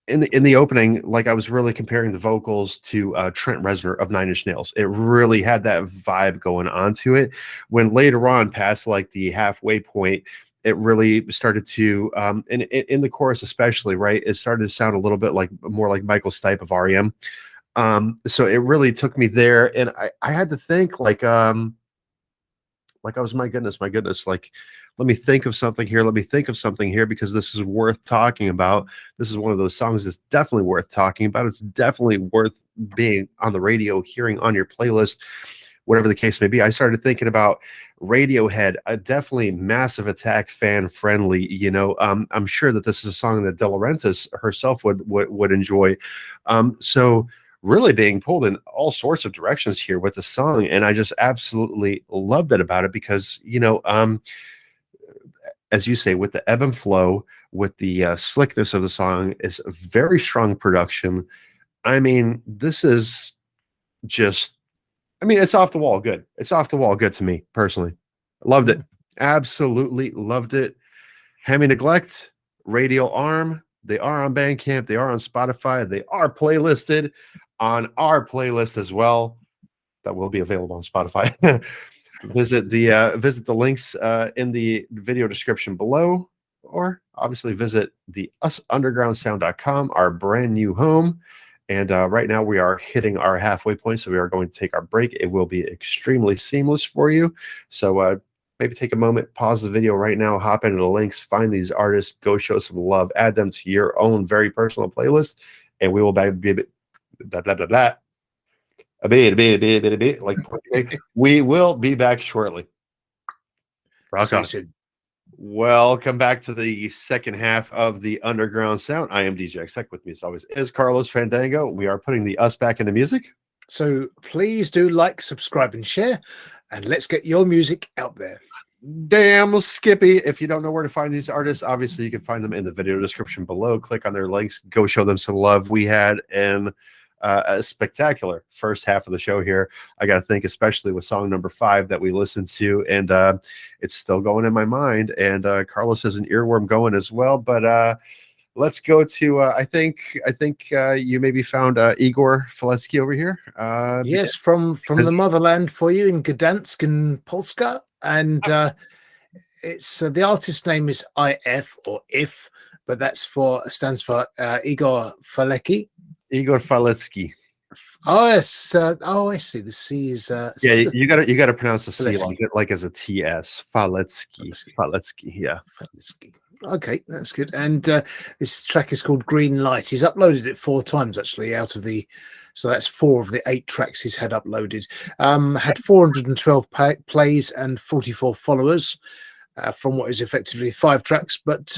In the opening, like I was really comparing the vocals to Trent Reznor of Nine Inch Nails. It really had that vibe going on to it. When later on, past like the halfway point, it really started to, in the chorus especially, right? It started to sound a little bit like more like Michael Stipe of REM. So it really took me there, and I had to think like I was, my goodness, like. Let me think of something here. Let me think of something here because this is worth talking about. This is one of those songs that's definitely worth talking about. It's definitely worth being on the radio, hearing on your playlist, whatever the case may be. I started thinking about Radiohead, a definitely Massive Attack fan friendly. You know, I'm sure that this is a song that De Laurentiis herself would enjoy. So really being pulled in all sorts of directions here with the song, and I just absolutely loved it about it because, you know, as you say, with the ebb and flow, with the slickness of the song, is a very strong production. I mean, this is just, I mean, it's off the wall good. It's off the wall good to me, personally. Loved it. Absolutely loved it. Hemineglect, Radial Arm, they are on Bandcamp, they are on Spotify, they are playlisted on our playlist as well. That will be available on Spotify. Visit the links in the video description below, or obviously visit the usundergroundsound.com, our brand new home. And right now we are hitting our halfway point, so we are going to take our break. It will be extremely seamless for you. So maybe take a moment, pause the video right now, hop into the links, find these artists, go show some love, add them to your own very personal playlist, and we will be blah blah blah blah. Like we will be back shortly. Rock on. Welcome back to the second half of the Underground Sound. I am DJ Exec. With me as always is Carlos Fandango. We are putting the us back into music. So please do like, subscribe, and share, and let's get your music out there. Damn Skippy. If you don't know where to find these artists, obviously you can find them in the video description below. Click on their links. Go show them some love. We had a spectacular first half of the show here. I got to think, especially with song number 5 that we listened to, and it's still going in my mind. And Carlos has an earworm going as well. But let's go to I think you maybe found Igor Faletsky over here. Yes, from the motherland for you in Gdansk and Polska, and It's the artist name is IF or IF, but stands for Igor Falecki. Igor Faletsky. Oh yes. Oh, I see. The C is Yeah, you gotta pronounce the C Faletsky. like as a TS. Faletsky. Faletsky. Yeah. Faletsky. Okay, that's good. And this track is called Green Light. He's uploaded it 4 times actually so that's 4 of the 8 tracks he's had uploaded. Had 412 plays and 44 followers from what is effectively 5 tracks. But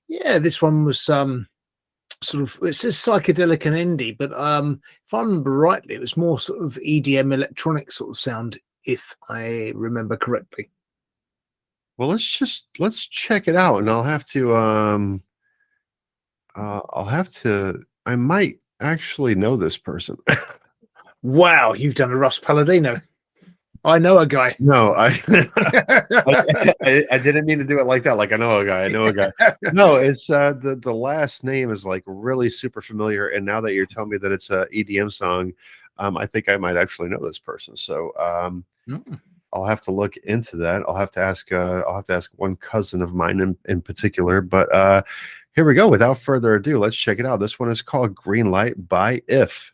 yeah, this one was sort of, it says psychedelic and indie, but if I remember rightly, it was more sort of EDM electronic sort of sound, if I remember correctly. Well, let's check it out, and I'll have to I might actually know this person. Wow, you've done a Russ Palladino. I know a guy. No, I didn't mean to do it like that. Like I know a guy. No, it's the last name is like really super familiar, and now that you're telling me that it's a EDM song, I think I might actually know this person. So I'll have to look into that. I'll have to ask one cousin of mine in particular. But here we go. Without further ado, let's check it out. This one is called Green Light by If.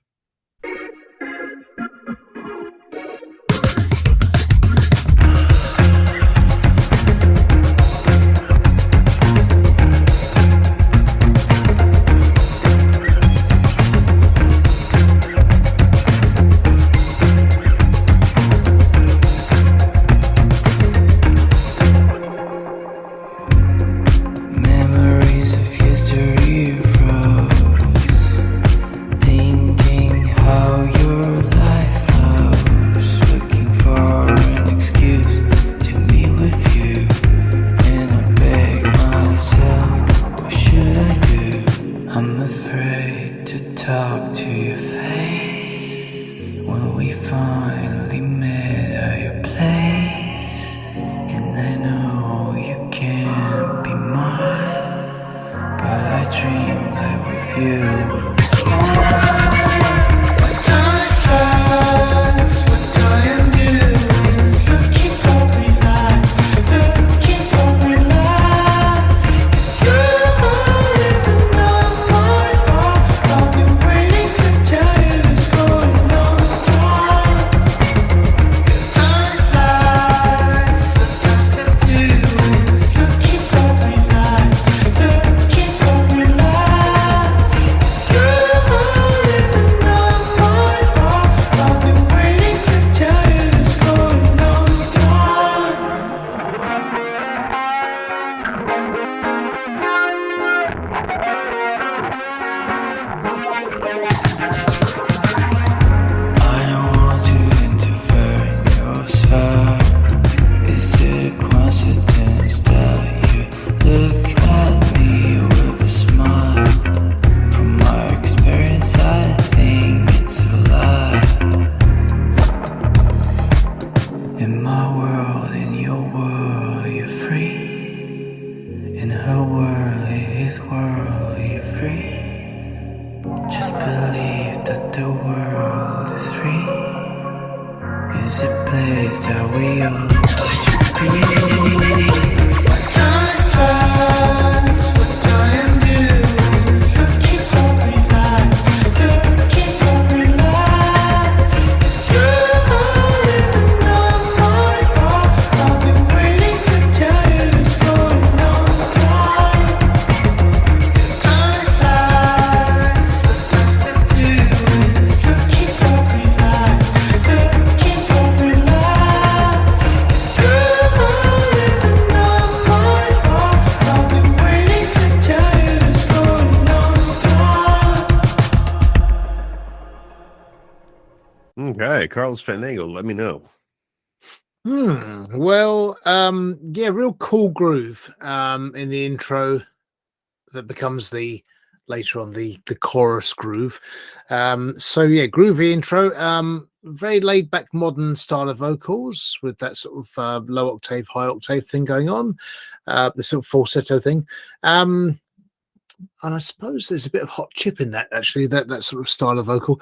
Memories of yesteryear froze, thinking how your life flows, looking for an excuse to be with you. And I beg myself, what should I do? I'm afraid to talk to your face when we finally met at your place. And I know you can't be mine, but I dream like with you. What time flies, what I am doing is looking for green light, looking for green light. 'Cause you're living on my heart. I've been waiting to tell you this for a long time. Time flies, what times I do is looking for green light, looking for green light. 'Cause you're living on my heart. I've been waiting to tell you this for a long time. I don't want to interfere in your sphere. Is it a coincidence that you look at me with a smile? From my experience, I think it's a lie. In my world, in your world, you're free. In her world, in his world, you're free. Just believe that the world is free. Is a place that we all should be. What time flies, what I am doing is looking for green light, looking for green light. 'Cause you're living on my heart. I've been waiting to tell you this for a long time. Time flies, what times I do is looking for green light, looking for green light. 'Cause you're living on my heart. I've been waiting to tell you this for a long time. Okay, Carlos Fandango, let me know. Well, yeah, real cool groove in the intro that becomes later on the chorus groove. So yeah, groovy intro. Very laid back modern style of vocals with that sort of low octave, high octave thing going on. The sort of falsetto thing. And I suppose there's a bit of hot chip in that actually, that sort of style of vocal.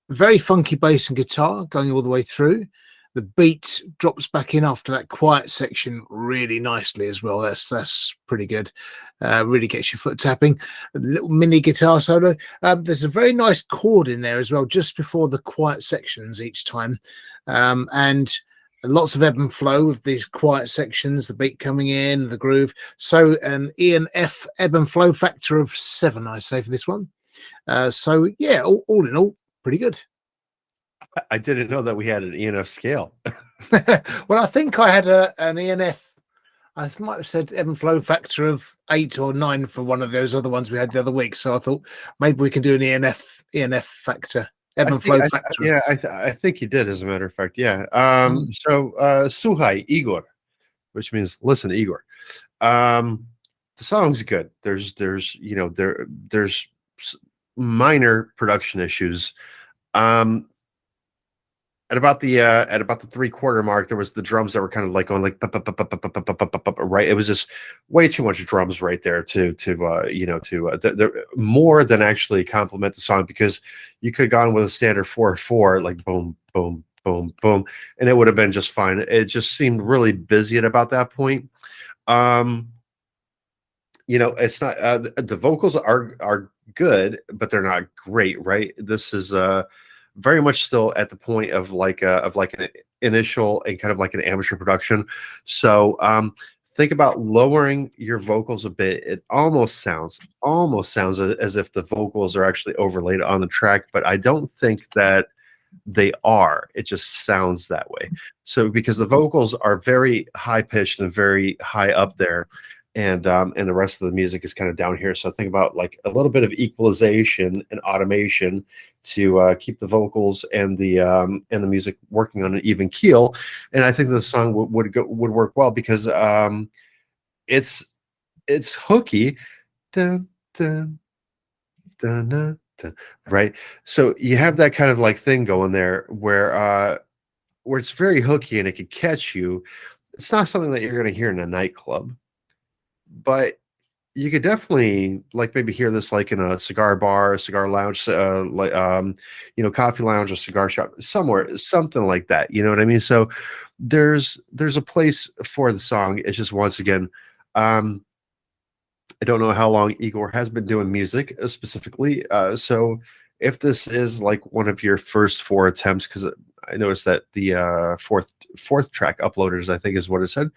Very funky bass and guitar going all the way through. The beat drops back in after that quiet section really nicely as well. That's pretty good. Really gets your foot tapping. A little mini guitar solo. There's a very nice chord in there as well, just before the quiet sections each time, and lots of ebb and flow with these quiet sections, the beat coming in, the groove. So an E and F ebb and flow factor of 7, I say, for this one. So yeah, all in all, pretty good. I didn't know that we had an ENF scale. Well, I think I had an ENF. I might have said ebb and flow factor of 8 or 9 for one of those other ones we had the other week. So I thought maybe we can do an ENF factor, ebb and flow factor. Yeah, I think you did, as a matter of fact. Yeah. So Suhai Igor, which means listen, Igor. The song's good. There's minor production issues. At about the 3/4 mark, there was the drums that were kind of like going like right. It was just way too much drums right there to more than actually complement the song, because you could have gone with a standard 4/4, like boom, boom, boom, boom, and it would have been just fine. It just seemed really busy at about that point. It's not the vocals are good, but they're not great, right? This is very much still at the point of like an initial and kind of like an amateur production. So think about lowering your vocals a bit. It almost sounds as if the vocals are actually overlaid on the track, but I don't think that they are. It just sounds that way. So because the vocals are very high pitched and very high up there, and the rest of the music is kind of down here. So think about like a little bit of equalization and automation to keep the vocals and the music working on an even keel. And I think the song would work well, because it's hooky, dun, dun, dun, dun, dun, right? So you have that kind of like thing going there where it's very hooky and it could catch you. It's not something that you're going to hear in a nightclub, but you could definitely like maybe hear this like in a cigar bar, cigar lounge, coffee lounge or cigar shop somewhere, something like that. You know what I mean? So there's a place for the song. It's just, once again, I don't know how long Igor has been doing music specifically. So if this is like one of your first 4 attempts, because I noticed that the fourth track uploaders, I think is what it said,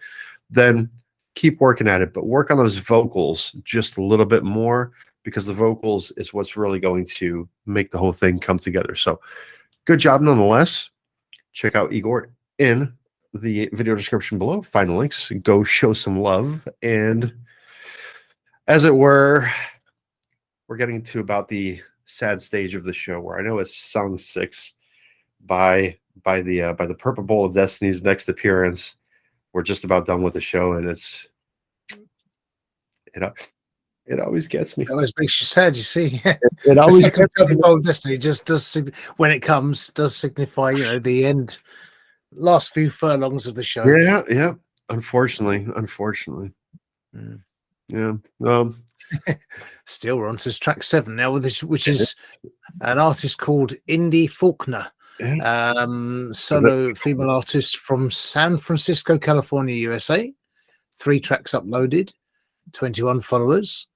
then keep working at it, but work on those vocals just a little bit more, because the vocals is what's really going to make the whole thing come together. So good job nonetheless. Check out Igor in the video description below. Find the links, go show some love. And as it were, we're getting to about the sad stage of the show, where I know it's song 6 by the Purple Bowl of Destiny's next appearance. We're just about done with the show, and it always gets me. It always makes you sad, you see. It always gets Purple Bowl of Destiny just does, when it comes, does signify, the end, last few furlongs of the show. Yeah. Unfortunately. Yeah. Still, we're on to track 7 now, which is an artist called Indi Faulkner. Solo female artist from San Francisco, California, USA. 3 tracks uploaded, 21 followers,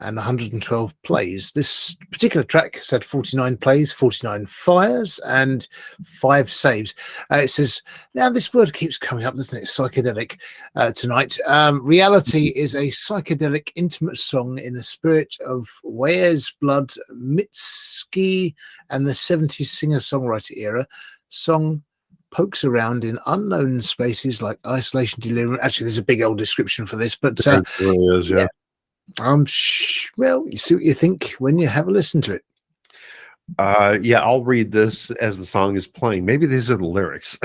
and 112 plays. This particular track has had 49 plays, 49 fires, and 5 saves. It says, now this word keeps coming up, doesn't it? Psychedelic tonight. Reality is a psychedelic intimate song in the spirit of Weyes Blood, Mitski, and the 70s singer-songwriter era. Song pokes around in unknown spaces like isolation, delirium. Actually, there's a big old description for this, but it really is, yeah. Well, you see what you think when you have a listen to it. Yeah, I'll read this as the song is playing. Maybe these are the lyrics.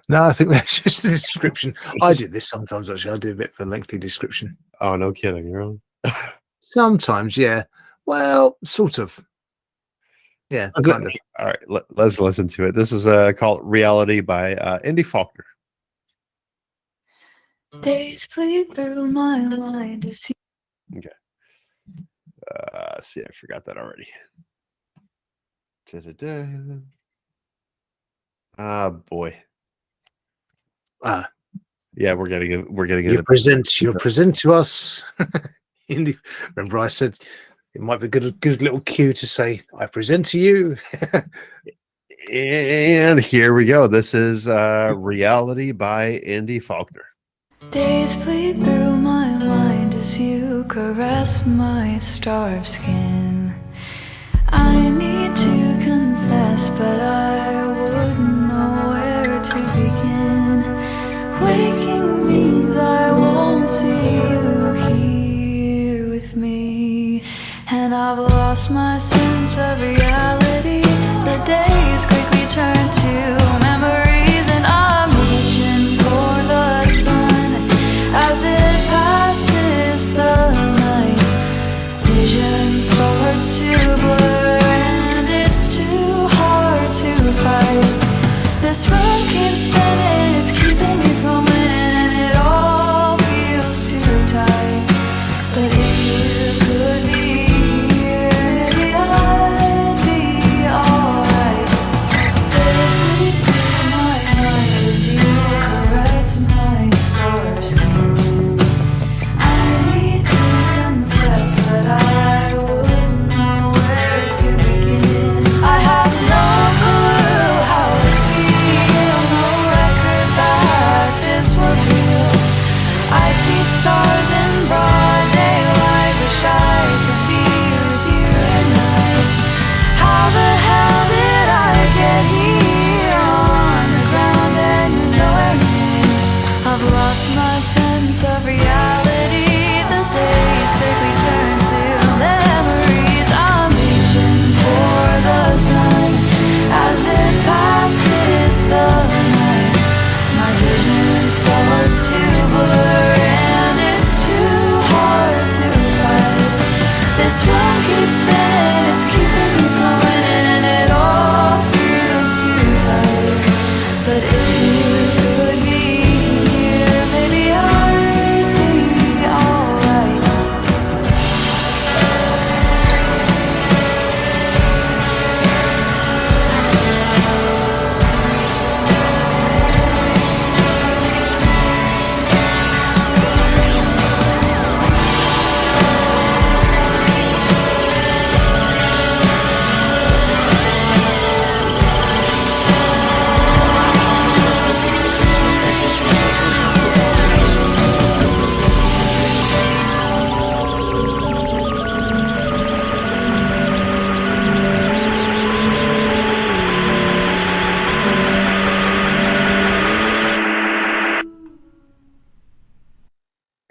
No, I think that's just the description. I do this sometimes, actually. I do a bit of a lengthy description. Oh, no kidding. You're on. Sometimes, yeah. Well, sort of. Yeah, kind of. All right, let's listen to it. This is called Reality by Indi Faulkner. Days play through my mind. Okay. See, I forgot that already. Da-da-da. Ah, boy. Ah, Yeah, we're getting you present to us. Remember, I said it might be a good little cue to say, "I present to you." And here we go. This is Reality by Indi Faulkner. Days bleed through my mind as you caress my starved skin. I need to confess, but I wouldn't know where to begin. Waking means I won't see you here with me, and I've lost my sense of reality. The days quickly turn to memories, and I'm reaching for the sun as it passes the night. Vision starts to blur, and it's too hard to fight. This room keeps spinning, it's keeping me from winning, and it all feels too tight. But if you could be here, maybe I'd be alright. Days lead through my mind as you caress my starved skin. I need to confess, but I wouldn't know where to begin. I have no clue how to feel, no record that this was real. I see stars in broad daylight, wish I could be with you tonight. How the hell did I get here on the ground and nowhere near? I've lost my sense of reality. The days quickly turn to memories. I'm reaching for the sun as it passes the night. My vision starts to blur, and it's too hard to fight. This room keeps spinning, it's keeping me from winning, and it all feels too tight. But if you could be here, maybe I'd be alright.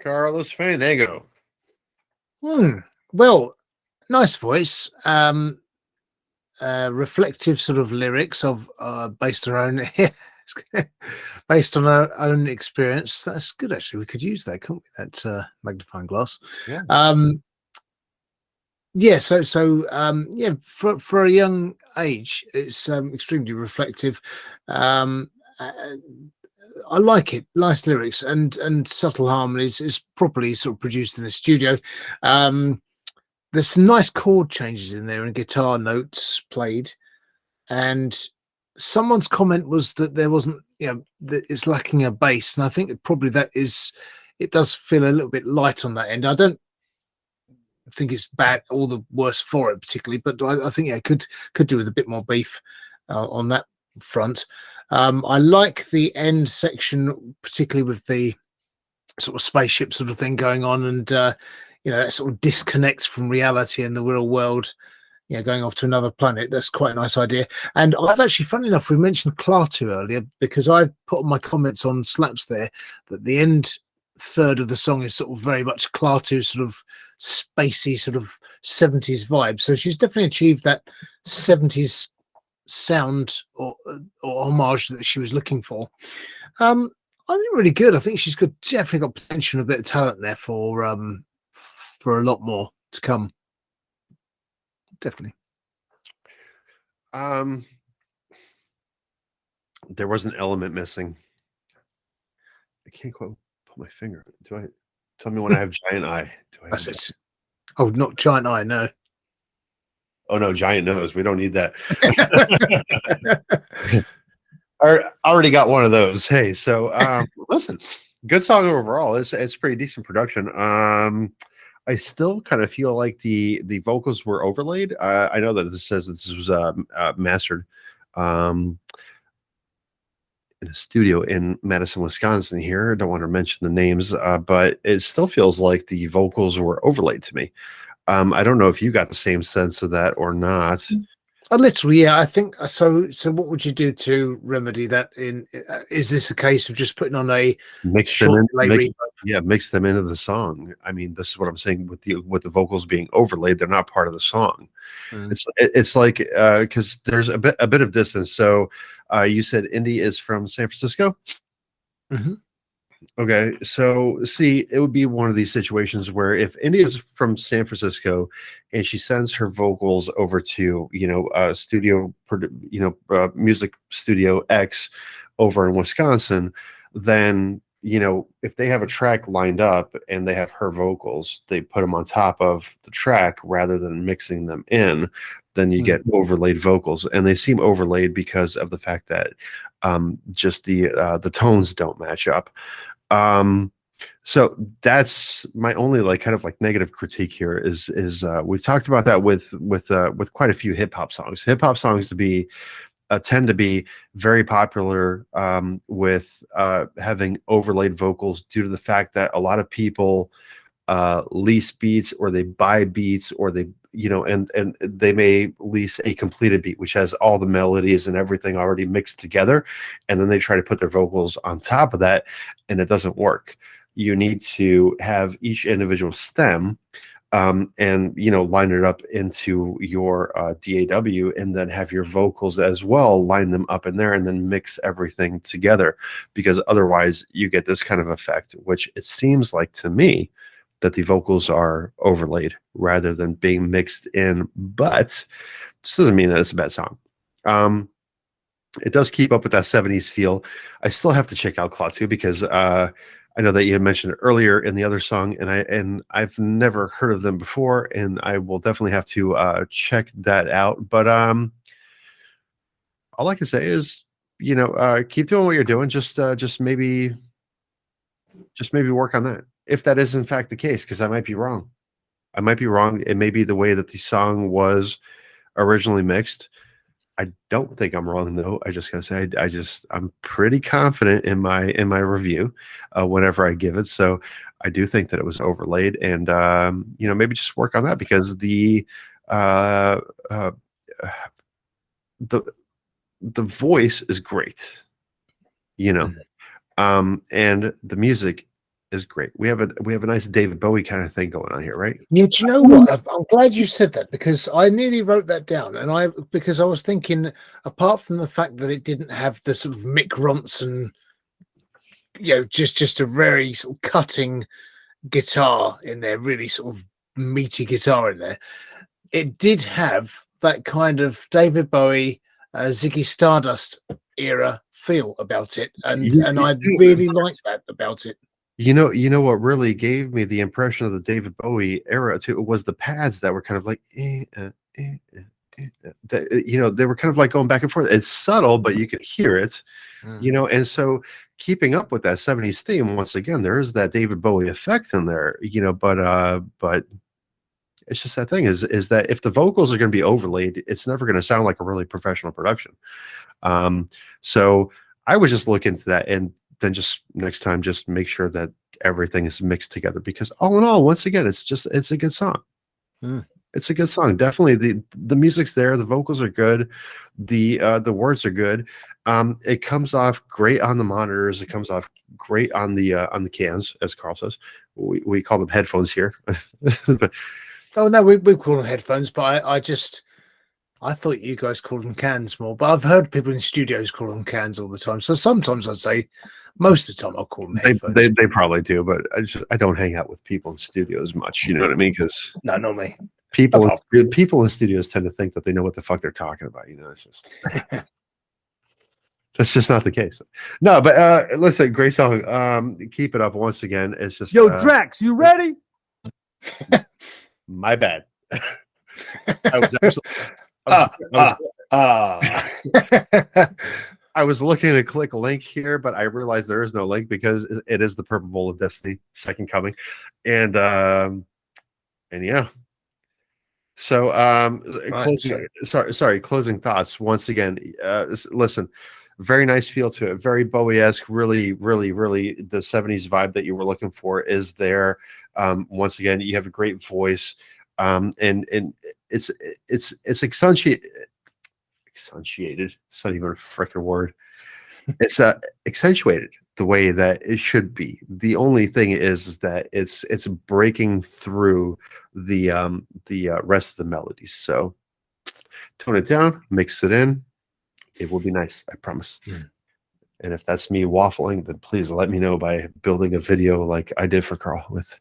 Carlos Fandango. Well, nice voice. Reflective sort of lyrics of based on our own based on our own experience. That's good, actually. We could use that, couldn't we? That magnifying glass. Yeah. Yeah. So yeah, for a young age, it's extremely reflective. I like it. Nice lyrics and subtle harmonies. It's properly sort of produced in the studio. There's some nice chord changes in there and guitar notes played. And someone's comment was that there wasn't, that it's lacking a bass. And I think that probably it does feel a little bit light on that end. I don't think it's bad or the worse for it particularly, but I think it could do with a bit more beef on that front. I like the end section, particularly with the sort of spaceship sort of thing going on, and that sort of disconnects from reality and the real world, going off to another planet. That's quite a nice idea. And I've actually, funny enough, we mentioned Klaatu earlier, because I put on my comments on Slaps there that the end third of the song is sort of very much Klaatu, sort of spacey, sort of 70s vibe. So she's definitely achieved that 70s sound or homage that she was looking for. I think really good. I think she's definitely got potential and a bit of talent there for a lot more to come. Definitely. There was an element missing. I can't quite put my finger. Do I? Tell me when I have giant eye. That's it. Oh, not giant eye, no. Oh no, giant nose. We don't need that. already got one of those. Hey, so listen, good song overall. It's pretty decent production. I still kind of feel like the vocals were overlaid. I know that this says that this was mastered in a studio in Madison, Wisconsin. Here, I don't want to mention the names, but it still feels like the vocals were overlaid to me. I don't know if you got the same sense of that or not. A little, yeah. I think so. So, what would you do to remedy that? Is this a case of just putting on a mix them into the song? I mean, this is what I'm saying with the vocals being overlaid. They're not part of the song. It's like because there's a bit of distance. So, you said Indi is from San Francisco. Mm-hmm. Okay, so see, it would be one of these situations where if Indi is from San Francisco and she sends her vocals over to music studio X over in Wisconsin, then if they have a track lined up and they have her vocals, they put them on top of the track rather than mixing them in. Then you get overlaid vocals, and they seem overlaid because of the fact that just the tones don't match up. So that's my only kind of negative critique here is we've talked about that with quite a few hip hop songs. Hip hop songs tend to be very popular with having overlaid vocals due to the fact that a lot of people lease beats, or they buy beats, or they and they may lease a completed beat which has all the melodies and everything already mixed together, and then they try to put their vocals on top of that, and it doesn't work. You need to have each individual stem and line it up into your DAW, and then have your vocals as well, line them up in there, and then mix everything together, because otherwise you get this kind of effect, which it seems like to me that the vocals are overlaid rather than being mixed in. But this doesn't mean that it's a bad song. It does keep up with that 70s feel. I still have to check out Claw 2 because I know that you had mentioned it earlier in the other song, and I've never heard of them before, and I will definitely have to check that out. But all I can say is, keep doing what you're doing. Just maybe work on that, if that is in fact the case, because I might be wrong. It may be the way that the song was originally mixed. I don't think I'm wrong though. I just gotta say, I'm pretty confident in my review whenever I give it. So I do think that it was overlaid, and maybe just work on that, because the voice is great, and the music is great. We have a nice David Bowie kind of thing going on here, right? Yeah, do you know what? I'm glad you said that, because I nearly wrote that down, and because I was thinking, apart from the fact that it didn't have the sort of Mick Ronson, just a very sort of cutting guitar in there, really sort of meaty guitar in there, it did have that kind of David Bowie, Ziggy Stardust era feel about it, and I really like that about it. You know what really gave me the impression of the David Bowie era too was the pads that were kind of like they were kind of like going back and forth. It's subtle, but you could hear it, and so keeping up with that 70s theme, once again, there is that David Bowie effect in there, but it's just that thing is that if the vocals are going to be overlaid, it's never going to sound like a really professional production. So I would just look into that, and then just next time, just make sure that everything is mixed together, because all in all, once again, it's a good song. It's a good song. Definitely the music's there. The vocals are good. The words are good. It comes off great on the monitors. It comes off great on the cans, as Carl says. We call them headphones here. But, oh no, we call them headphones, but I thought you guys called them cans more, but I've heard people in studios call them cans all the time. So sometimes I'd say, most of the time I'll call them headphones. They probably do, but I don't hang out with people in studios much. You know what I mean? Because no, not me. People in studios tend to think that they know what the fuck they're talking about. It's just that's just not the case. No, but listen, great song. Keep it up once again. It's just Drax, you ready? My bad. I was actually. I was looking to click a link here, but I realized there is no link because it is the Purple Bowl of Destiny, Second Coming, and yeah. So closing thoughts. Once again, listen, very nice feel to it, very Bowie-esque, really the 70s vibe that you were looking for is there. Once again, you have a great voice, and it's accentuated. It's not even a freaking word. It's accentuated the way that it should be. The only thing is that it's breaking through the rest of the melodies. So tone it down, mix it in. It will be nice, I promise. And if that's me waffling, then please let me know by building a video like I did for Carl with.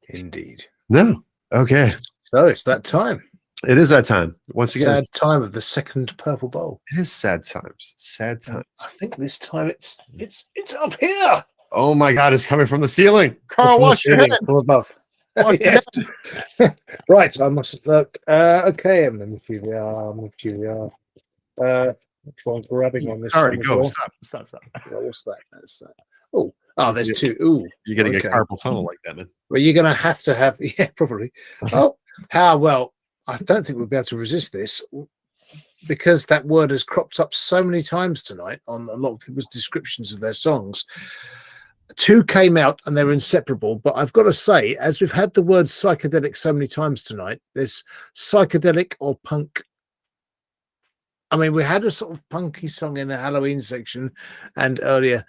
Indeed. No. Okay. So it's that time. It is that time. Once again. Sad time of the second Purple Bowl. It is sad times. Sad times. I think this time it's up here. Oh my God, it's coming from the ceiling. Carl, watch your head. From above. Yes. Right, I must look. Okay, and then here we are. Try grabbing on this. All right, go. Well. Stop. Well, what's that? That's that. Oh, there's two. Ooh, You're getting a carpal tunnel like that, man. Well, you're going to have, yeah, probably. Oh, how well? I don't think we'll be able to resist this because that word has cropped up so many times tonight on a lot of people's descriptions of their songs. Two came out and they're inseparable, but I've got to say, as we've had the word psychedelic so many times tonight, there's psychedelic or punk. I mean, we had a sort of punky song in the Halloween section and earlier,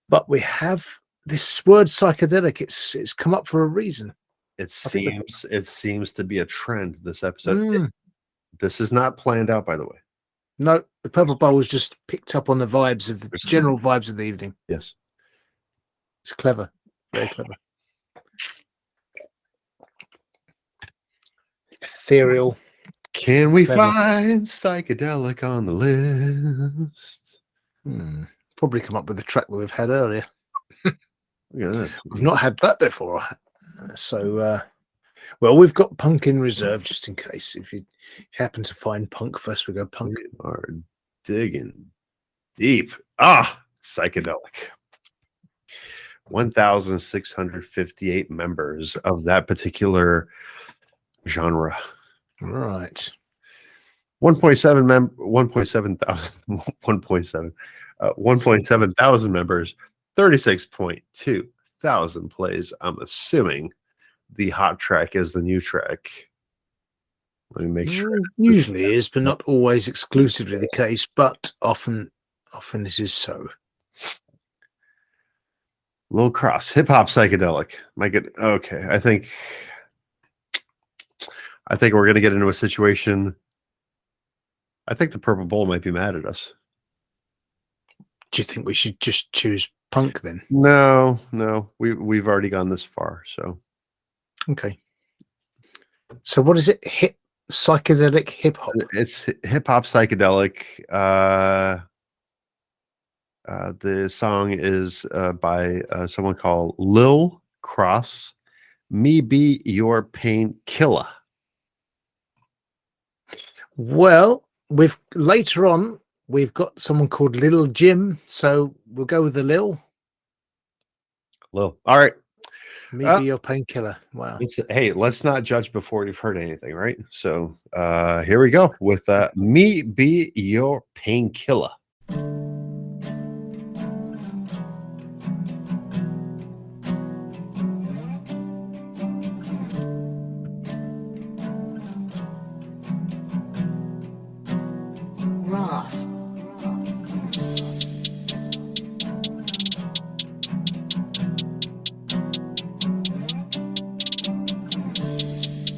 but we have this word psychedelic. It's come up for a reason. It seems to be a trend this episode. This is not planned out, by the way. No, the Purple Bowl was just picked up on the vibes of the general vibes of the evening. Yes. It's clever. Very clever. Ethereal. Can we find psychedelic on the list? Probably come up with the track that we've had earlier. Look at that. We've not had that before. So, well, we've got punk in reserve just in case. If you happen to find punk first, we go punk. We are digging deep. Psychedelic. 1,658 members of that particular genre. Right. 1.7 thousand members, 36.2 thousand plays. I'm assuming the hot track is the new track. Let me make sure. Usually is, but not always exclusively the case, but often it is so. Lil Cross, hip hop psychedelic. Okay. I think we're gonna get into a situation. I think the Purple Bowl might be mad at us. Do you think we should just choose punk then? No. We've already gone this far, so okay. So what is it? Psychedelic hip hop. It's hip hop psychedelic. The song is by someone called Lil Cross. Me Be Your Pain Killa. Well, later on we've got someone called Lil Jim, so we'll go with the Lil. All right. Me Be Your Painkiller. Wow. Let's not judge before you've heard anything, right? So here we go with Me Be Your Painkiller.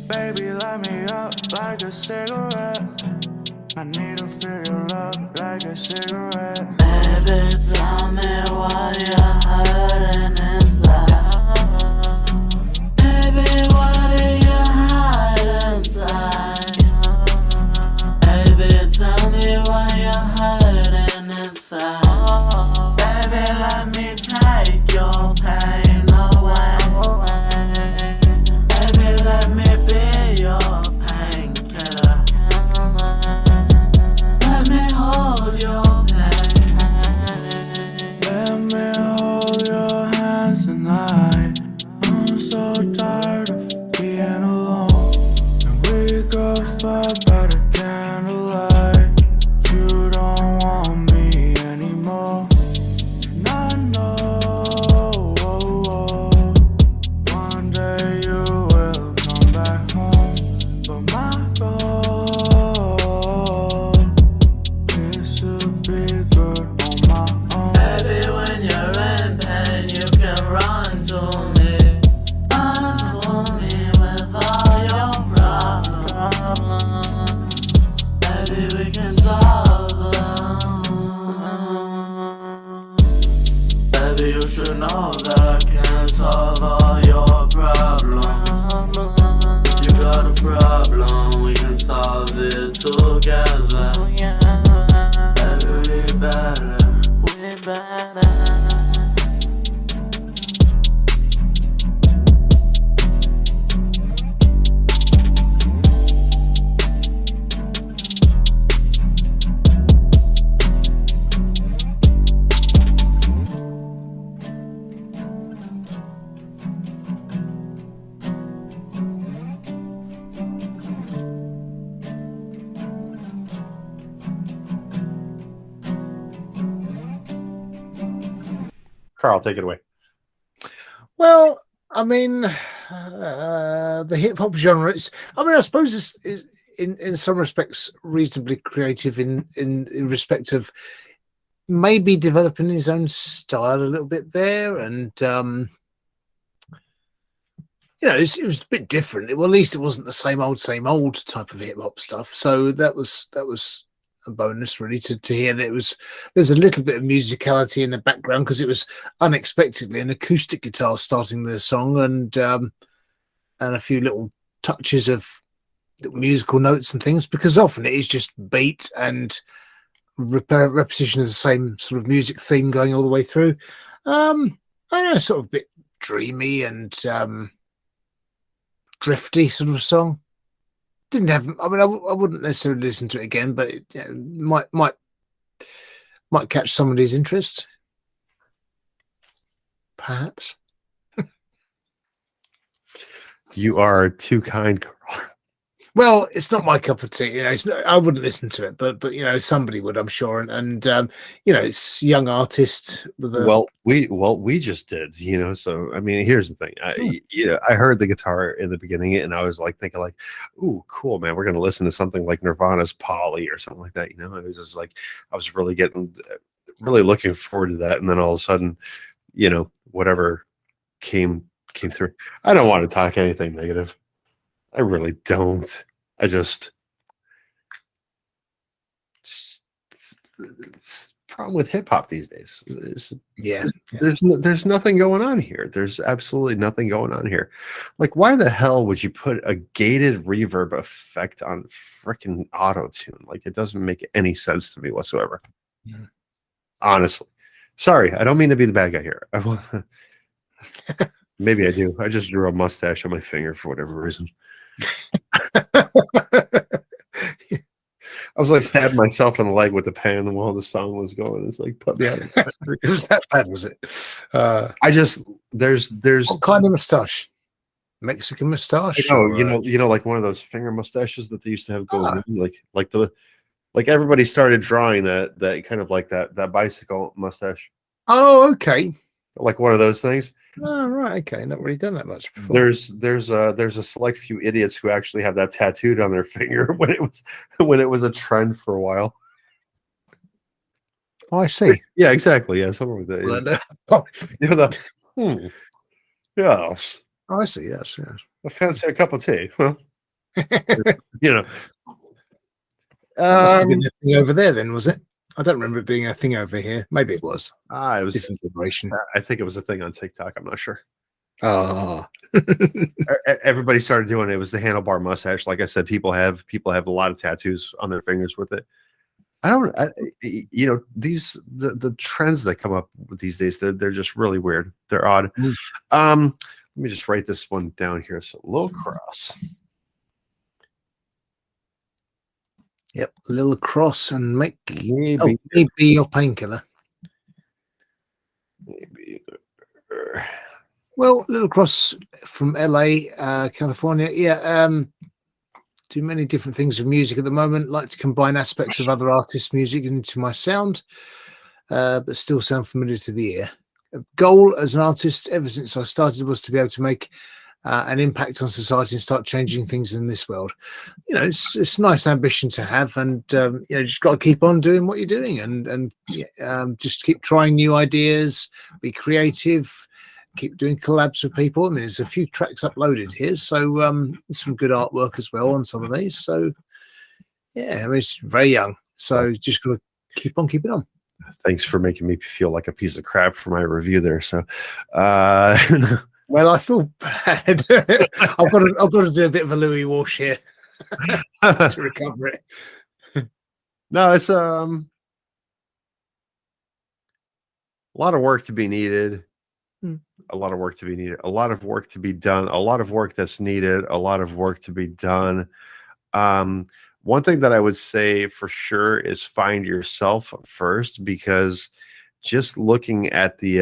Baby, light me up like a cigarette. I need to feel your love like a cigarette. Baby, tell me why you're hurting inside. Baby, what do you hide inside? Baby, tell me why you're hurting inside. Baby, let me take your pain away. Baby, let me be your painkiller. Let me hold forever by the candlelight. You don't want me anymore. And I know one day you will come back home. But my goal is to be good on my own. Baby, when you're in pain, you can run to me. Run to me with all your problems. Baby, we can solve them. Baby, you should know that I can solve all your problems. If you got a problem, we can solve it together. Baby, we better. We better. Carl, take it away. Well, I mean, the hip hop genre. I suppose it's in some respects reasonably creative in respect of maybe developing his own style a little bit there, and it was a bit different. Well, at least it wasn't the same old type of hip hop stuff. So that was a bonus, really, to hear that there's a little bit of musicality in the background, because it was unexpectedly an acoustic guitar starting the song, and a few little touches of little musical notes and things, because often it is just beat and repetition of the same sort of music theme going all the way through. I don't know, sort of a bit dreamy and drifty sort of song. Didn't have. I mean, I wouldn't necessarily listen to it again, but it might catch somebody's interest, perhaps. You are too kind, Carl. Well, it's not my cup of tea. I wouldn't listen to it, but somebody would, I'm sure. And it's a young artist. We just did, So I mean, here's the thing. I heard the guitar in the beginning, and I was like thinking, like, "Ooh, cool, man! We're gonna listen to something like Nirvana's Polly or something like that." It was just like I was really looking forward to that, and then all of a sudden, whatever came through. I don't want to talk anything negative. I really don't. I just it's problem with hip hop these days. There's nothing going on here. There's absolutely nothing going on here. Like, why the hell would you put a gated reverb effect on freaking auto tune? Like, it doesn't make any sense to me whatsoever. Yeah. Honestly, sorry, I don't mean to be the bad guy here. Maybe I do. I just drew a mustache on my finger for whatever reason. I was like stabbing myself in the leg with the pen while the song was going. It's like, put me out. It was that bad, was it? There's what kind of mustache? Mexican mustache? Like one of those finger mustaches that they used to have going in, like everybody started drawing that kind of like that bicycle mustache. Oh, okay. Like one of those things. Oh, right. Okay. Not really done that much before. There's a select few idiots who actually have that tattooed on their finger when it was a trend for a while. Oh, I see. Yeah, exactly. Yeah, something like that. Yes. Oh, I see. Yes. I fancy a cup of tea. Well, must have been a thing over there then, was it? I don't remember it being a thing over here. Maybe it was. It was different generation. I think it was a thing on TikTok. I'm not sure. Oh. Everybody started doing it. It was the handlebar mustache. Like I said, people have a lot of tattoos on their fingers with it. The trends that come up these days, they're just really weird. They're odd. Let me just write this one down here. So Lil Cross. Yep, Lil Cross and maybe your painkiller. Maybe. Well, Lil Cross from LA, California. Yeah. do many different things with music at the moment. Like to combine aspects of other artists' music into my sound, but still sound familiar to the ear. Goal as an artist ever since I started was to be able to make an impact on society and start changing things in this world. You know, it's a nice ambition to have, and you know, just got to keep on doing what you're doing, and just keep trying new ideas, be creative, keep doing collabs with people. I mean, there's a few tracks uploaded here, so some good artwork as well on some of these. So yeah, I mean, it's very young, so just got to keep on keeping on. Thanks for making me feel like a piece of crap for my review there. So well, I feel bad. I've got to do a bit of a Louis Walsh here to recover it. No, it's a lot of work to be needed. A lot of work to be needed. A lot of work to be done. A lot of work that's needed. A lot of work to be done. One thing that I would say for sure is find yourself first, because just looking at the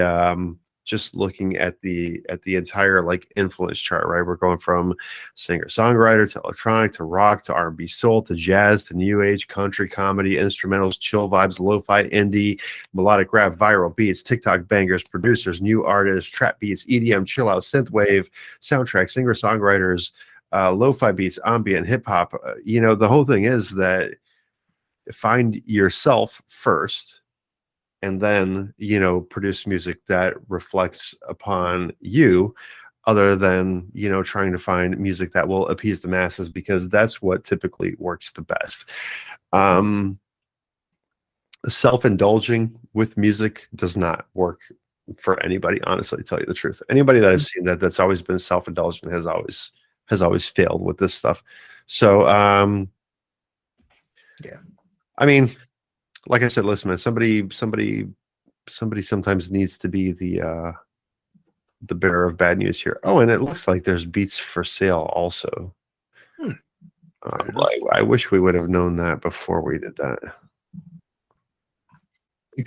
entire like influence chart, right? We're going from singer-songwriter to electronic to rock to R&B soul to jazz to new age, country, comedy, instrumentals, chill vibes, lo-fi, indie, melodic rap, viral beats, TikTok bangers, producers, new artists, trap beats, EDM, chill out, synthwave, soundtrack, singer-songwriters, lo-fi beats, ambient, hip-hop. You know, the whole thing is that find yourself first, and then, you know, produce music that reflects upon you, other than, you know, trying to find music that will appease the masses, because that's what typically works the best. Self-indulging with music does not work for anybody, honestly, to tell you the truth. Anybody that I've seen that's always been self-indulgent has always failed with this stuff. So yeah, I mean, like I said, listen, man, somebody sometimes needs to be the bearer of bad news here. Oh, and it looks like there's beats for sale also. I wish we would have known that before we did that.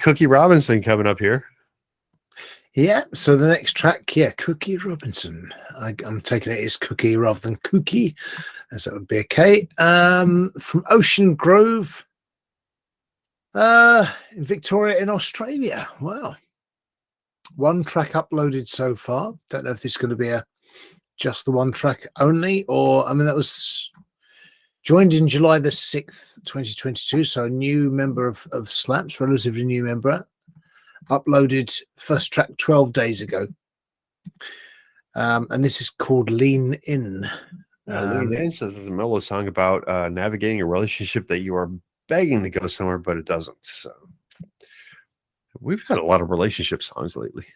Cookie Robinson coming up here. Yeah, so the next track, yeah, Cookie Robinson. I'm taking it as Cookie rather than Cookie, as that would be a K. From Ocean Grove, in Victoria in Australia. Wow. One track uploaded so far. Don't know if this is going to be just the one track only, or, I mean, that was joined in July the 6th, 2022, so a new member of Slaps, relatively new member. Uploaded first track 12 days ago, and this is called Lean In. Lean In says it's a mellow song about navigating a relationship that you are begging to go somewhere, but it doesn't. So we've had a lot of relationship songs lately.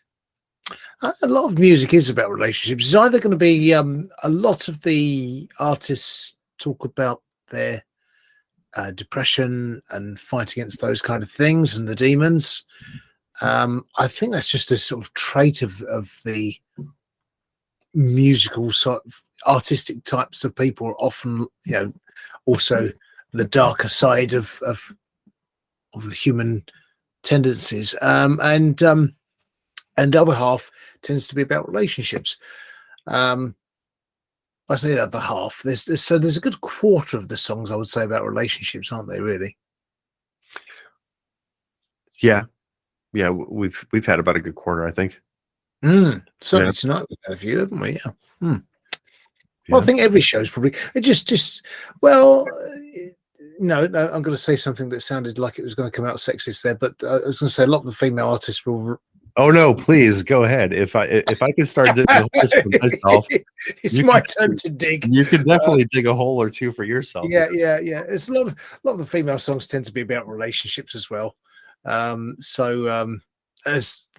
A lot of music is about relationships. It's either going to be a lot of the artists talk about their depression and fight against those kind of things and the demons. I think that's just a sort of trait of the musical sort of artistic types of people. Often, you know, also the darker side of the human tendencies, and the other half tends to be about relationships. I say the other half. There's a good quarter of the songs I would say about relationships, aren't they? Really? Yeah. Yeah, we've had about a good quarter, I think. Certainly tonight we've had a few, haven't we? Yeah. Well, I think every show's probably well. No, I'm going to say something that sounded like it was going to come out sexist there, but I was going to say a lot of the female artists will. Oh no! Please go ahead. If I can start digging holes for myself, it's my turn to dig. You can definitely dig a hole or two for yourself. Yeah. It's a lot of the female songs tend to be about relationships as well. As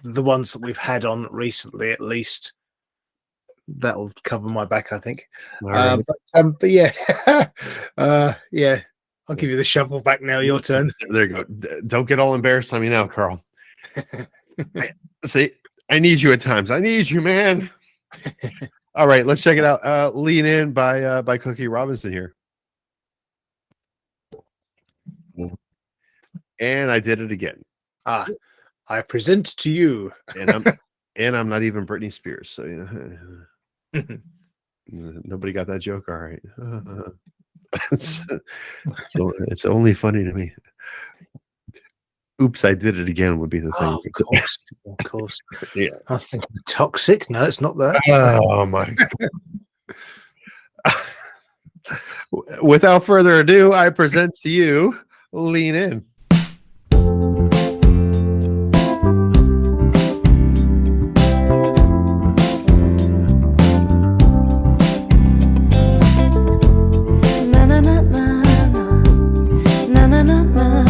the ones that we've had on recently, at least, that'll cover my back, I think. Right. But yeah, yeah, I'll give you the shovel back now. Your turn. There you go. Don't get all embarrassed on me now, Carl. See, I need you at times. I need you, man. All right, let's check it out. Lean In by Cookie Robinson here. And I did it again. I present to you. and I'm not even Britney Spears, so you know. Nobody got that joke. All right. It's only funny to me. Oops, I did it again would be the thing. Oh, of course, of course. Yeah. I was thinking toxic. No, it's not that. Oh my. Without further ado, I present to you Lean In. Na na na na na na na na.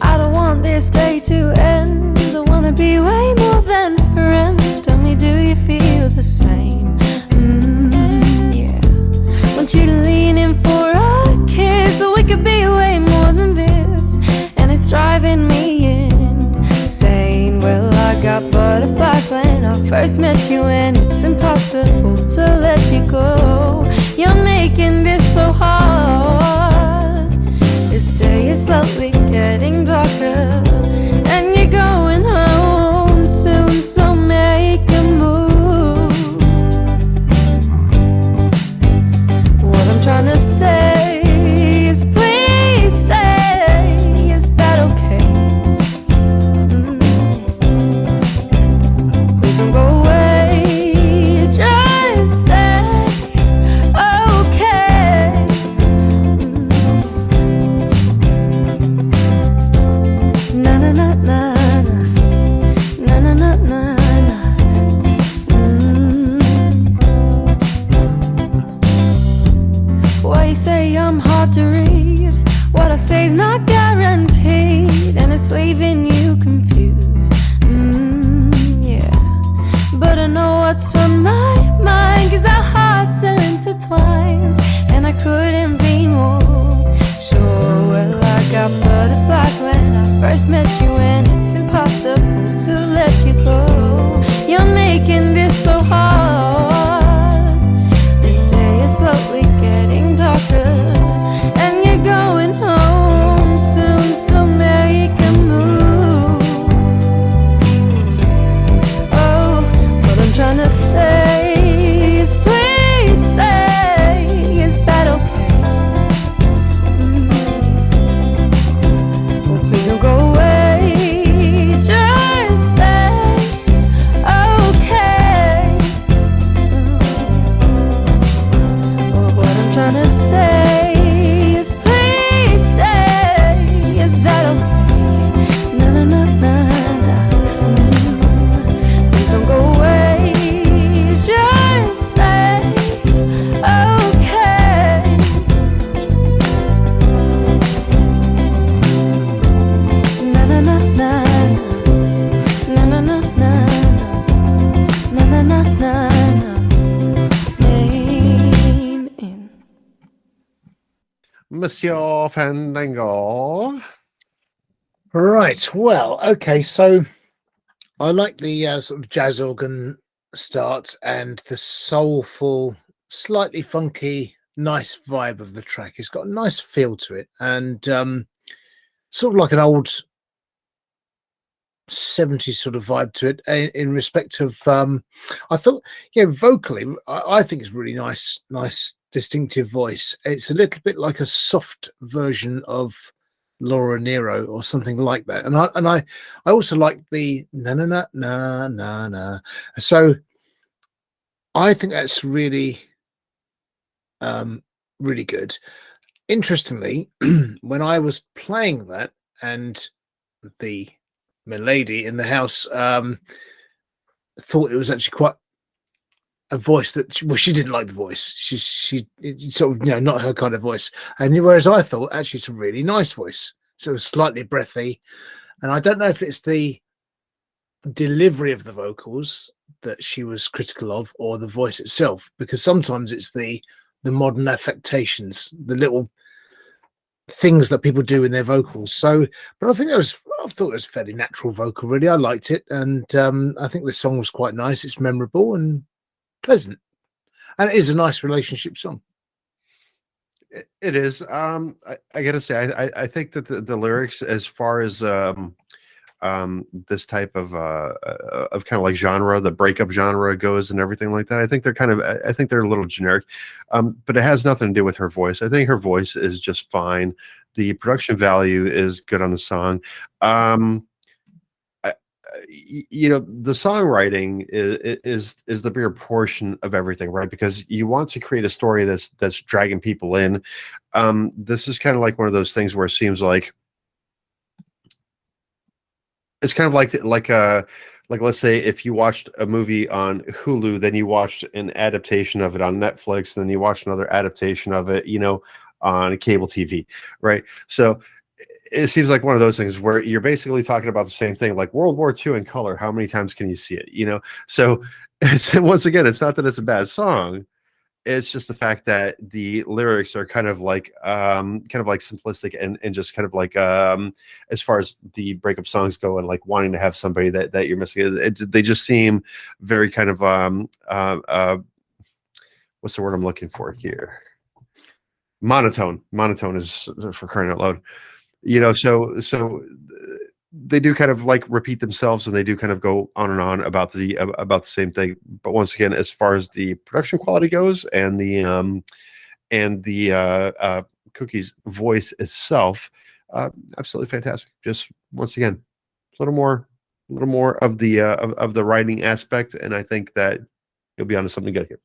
I don't want this day to end. I wanna be way more than friends. Tell me, do you feel the same? Yeah. Want you to lean in for a kiss, so we could be way more than this. And it's driving me insane. Well, I got butterflies when I first met you, and it's impossible to let you go. You're making this so hard. This day is slowly getting darker, and you're going home soon, so make a move. What I'm trying to say is please stay. Is that okay? Please don't go away, just stay. Okay. Na na na na na na na na na. Why you say I'm hard to read? What I say is not guaranteed, and it's leaving you confused. Yeah, but I know what's on my mind, 'cause our hearts are intertwined, and I couldn't be more sure. Well, I got butterflies when I first met you, and it's impossible to let you go. You're making this so hard. This day is slowly getting darker, and you're going home soon, so make a move. Oh, what I'm trying to say is please stay. Is that okay? Well, please don't go away, just stay. Okay. Well, what I'm trying to say is please stay. Is that okay? Na na na na na. Please don't go away, just stay. Okay. Na na na na na na na na na na na na. Lean in. Monsieur Fandango. Right. Well, okay. So I like the sort of jazz organ start and the soulful, slightly funky, nice vibe of the track. It's got a nice feel to it, and sort of like an old 70s sort of vibe to it in respect of I thought, yeah, vocally I think it's really nice distinctive voice. It's a little bit like a soft version of Laura Nero or something like that, and I also like the na na na na na na. So I think that's really really good. Interestingly, when I was playing that, and the milady in the house thought it was actually quite a voice that she didn't like the voice. She sort of, you know, not her kind of voice. And whereas I thought actually it's a really nice voice, so slightly breathy. And I don't know if it's the delivery of the vocals that she was critical of, or the voice itself, because sometimes it's the modern affectations, the little things that people do in their vocals. So, but I thought it was a fairly natural vocal, really. I liked it, and I think the song was quite nice. It's memorable and pleasant, and it is a nice relationship song. It is. I gotta say, I think that the lyrics, as far as this type of kind of like genre, the breakup genre goes and everything like that. I think they're a little generic, but it has nothing to do with her voice. I think her voice is just fine. The production value is good on the song. The songwriting is the bigger portion of everything, right? Because you want to create a story that's dragging people in. This is kind of like one of those things where it seems like it's kind of like let's say if you watched a movie on Hulu, then you watched an adaptation of it on Netflix, then you watched another adaptation of it, on cable TV, right? So it seems like one of those things where you're basically talking about the same thing, like World War II in color. How many times can you see it? So once again, it's not that it's a bad song. It's just the fact that the lyrics are kind of like simplistic and just kind of like as far as the breakup songs go and like wanting to have somebody that you're missing. They just seem very kind of what's the word I'm looking for here? Monotone is for crying out loud. So they do kind of like repeat themselves and they do kind of go on and on about the same thing. But once again, as far as the production quality goes and the Cookie's voice itself, absolutely fantastic. Just once again, a little more of the writing aspect, and I think that you'll be onto something good here.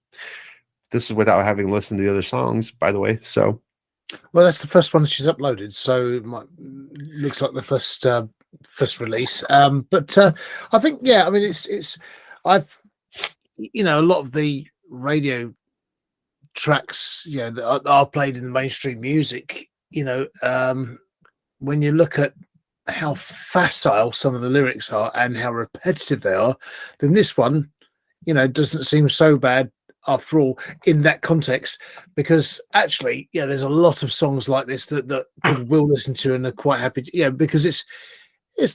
This is without having listened to the other songs, by the way. So, well, that's the first one she's uploaded, so it looks like the first release. But I think, I mean, I've a lot of the radio tracks, that are played in the mainstream music. When you look at how facile some of the lyrics are and how repetitive they are, then this one, doesn't seem so bad after all in that context, because actually there's a lot of songs like this that people will listen to and are quite happy to, because it's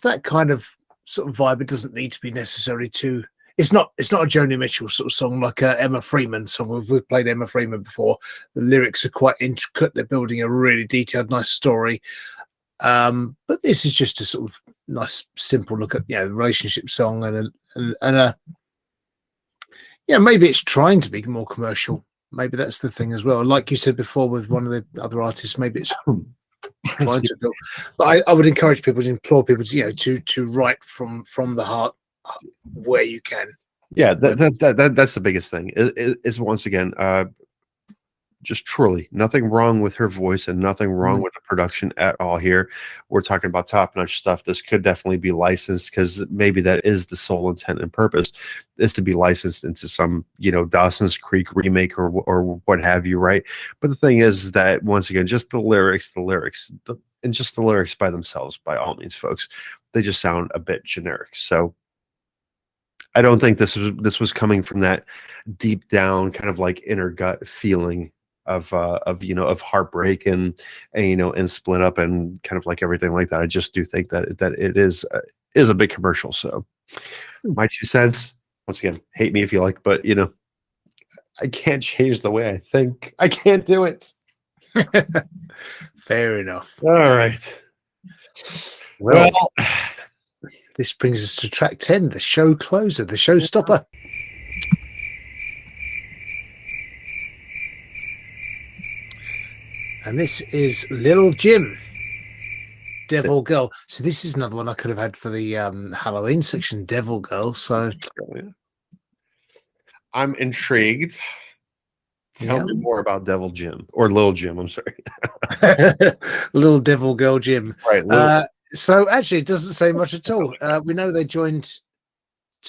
that kind of sort of vibe. It doesn't need to be necessary to, it's not a Joni Mitchell sort of song like a Emma Freeman song. We've played Emma Freeman before. The lyrics are quite intricate, they're building a really detailed nice story, but this is just a sort of nice simple look at relationship song and a maybe it's trying to be more commercial. Maybe that's the thing as well. Like you said before with one of the other artists, maybe it's trying to go. But I would encourage people to implore people to write from the heart where you can. Yeah, that's the biggest thing. Is once again, just truly nothing wrong with her voice and nothing wrong with the production at all here. We're talking about top-notch stuff. This could definitely be licensed, because maybe that is the sole intent and purpose, is to be licensed into some Dawson's Creek remake or what have you, right? But the thing is that once again, just the lyrics and just the lyrics by themselves, by all means, folks, they just sound a bit generic. So I don't think this was coming from that deep down kind of like inner gut feeling of heartbreak and split up and kind of like everything like that. I just do think that it is a big commercial. So my 2 cents, once again, hate me if you like, but I can't change the way I think. I can't do it. Fair enough. All right. Well, this brings us to track 10, the show closer, the showstopper. And this is Lil Jim, Devil Girl. So this is another one I could have had for the Halloween section, Devil Girl. So I'm intrigued. Tell me more about Devil Jim, or Lil Jim. I'm sorry. Little Devil Girl Jim. Right. So actually, it doesn't say much at all. We know they joined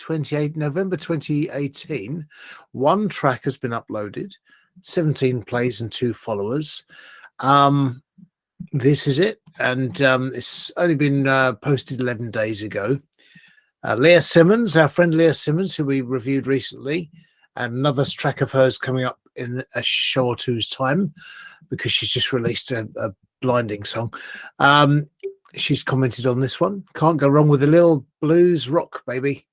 November 2018. 1 track has been uploaded, 17 plays and 2 followers. This is it, and it's only been posted 11 days ago. Leah Simmons, our friend Leah Simmons, who we reviewed recently, and another track of hers coming up in a show or two's time, because she's just released a blinding song. She's commented on this one. Can't go wrong with a little blues rock, baby.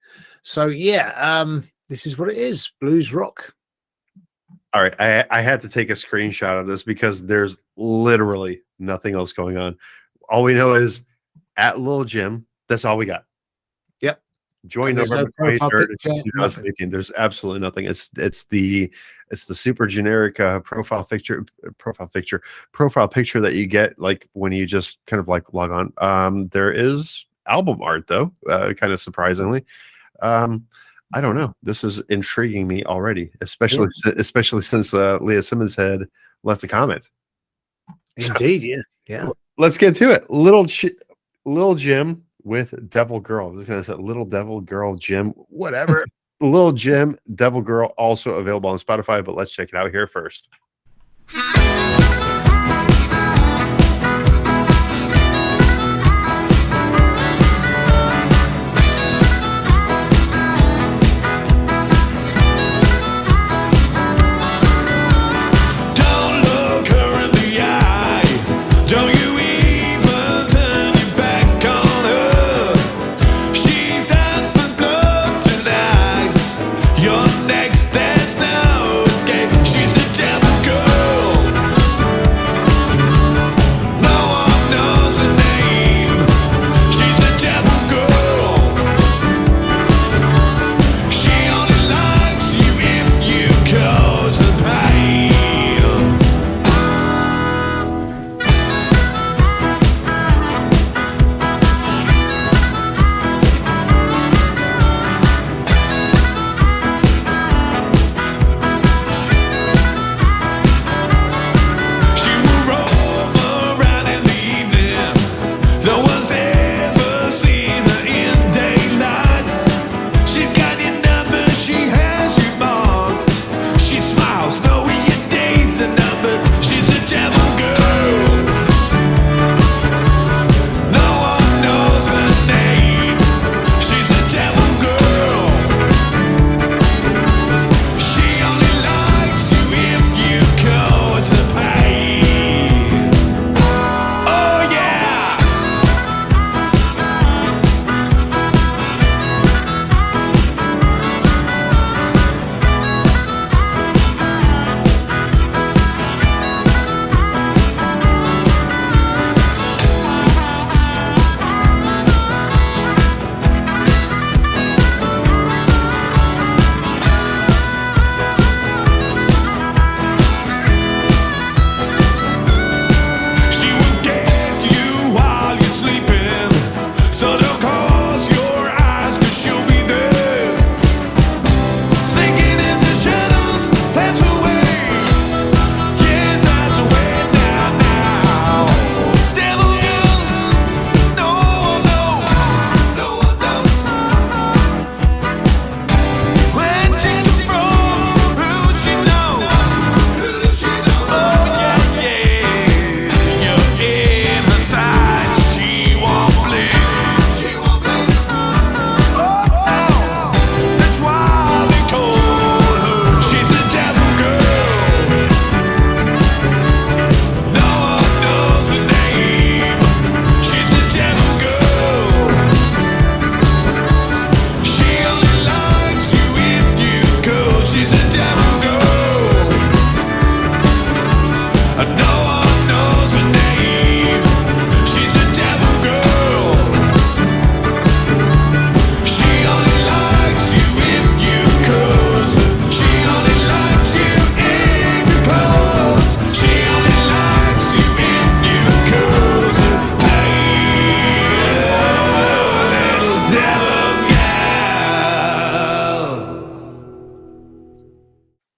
So this is what it is, blues rock. All right, I had to take a screenshot of this because there's literally nothing else going on. All we know is at Lil Jim. That's all we got. Join And there's no November profile 23rd, picture, nothing. 2018. There's absolutely nothing. It's the super generic profile picture that you get like when you just kind of like log on. There is album art though, kind of surprisingly. I don't know. This is intriguing me already, especially since Leah Simmons had left a comment. Indeed, yeah. Let's get to it. Lil Jim with Devil Girl. I was going to say Little Devil Girl Jim, whatever. Lil Jim, Devil Girl, also available on Spotify, but let's check it out here first.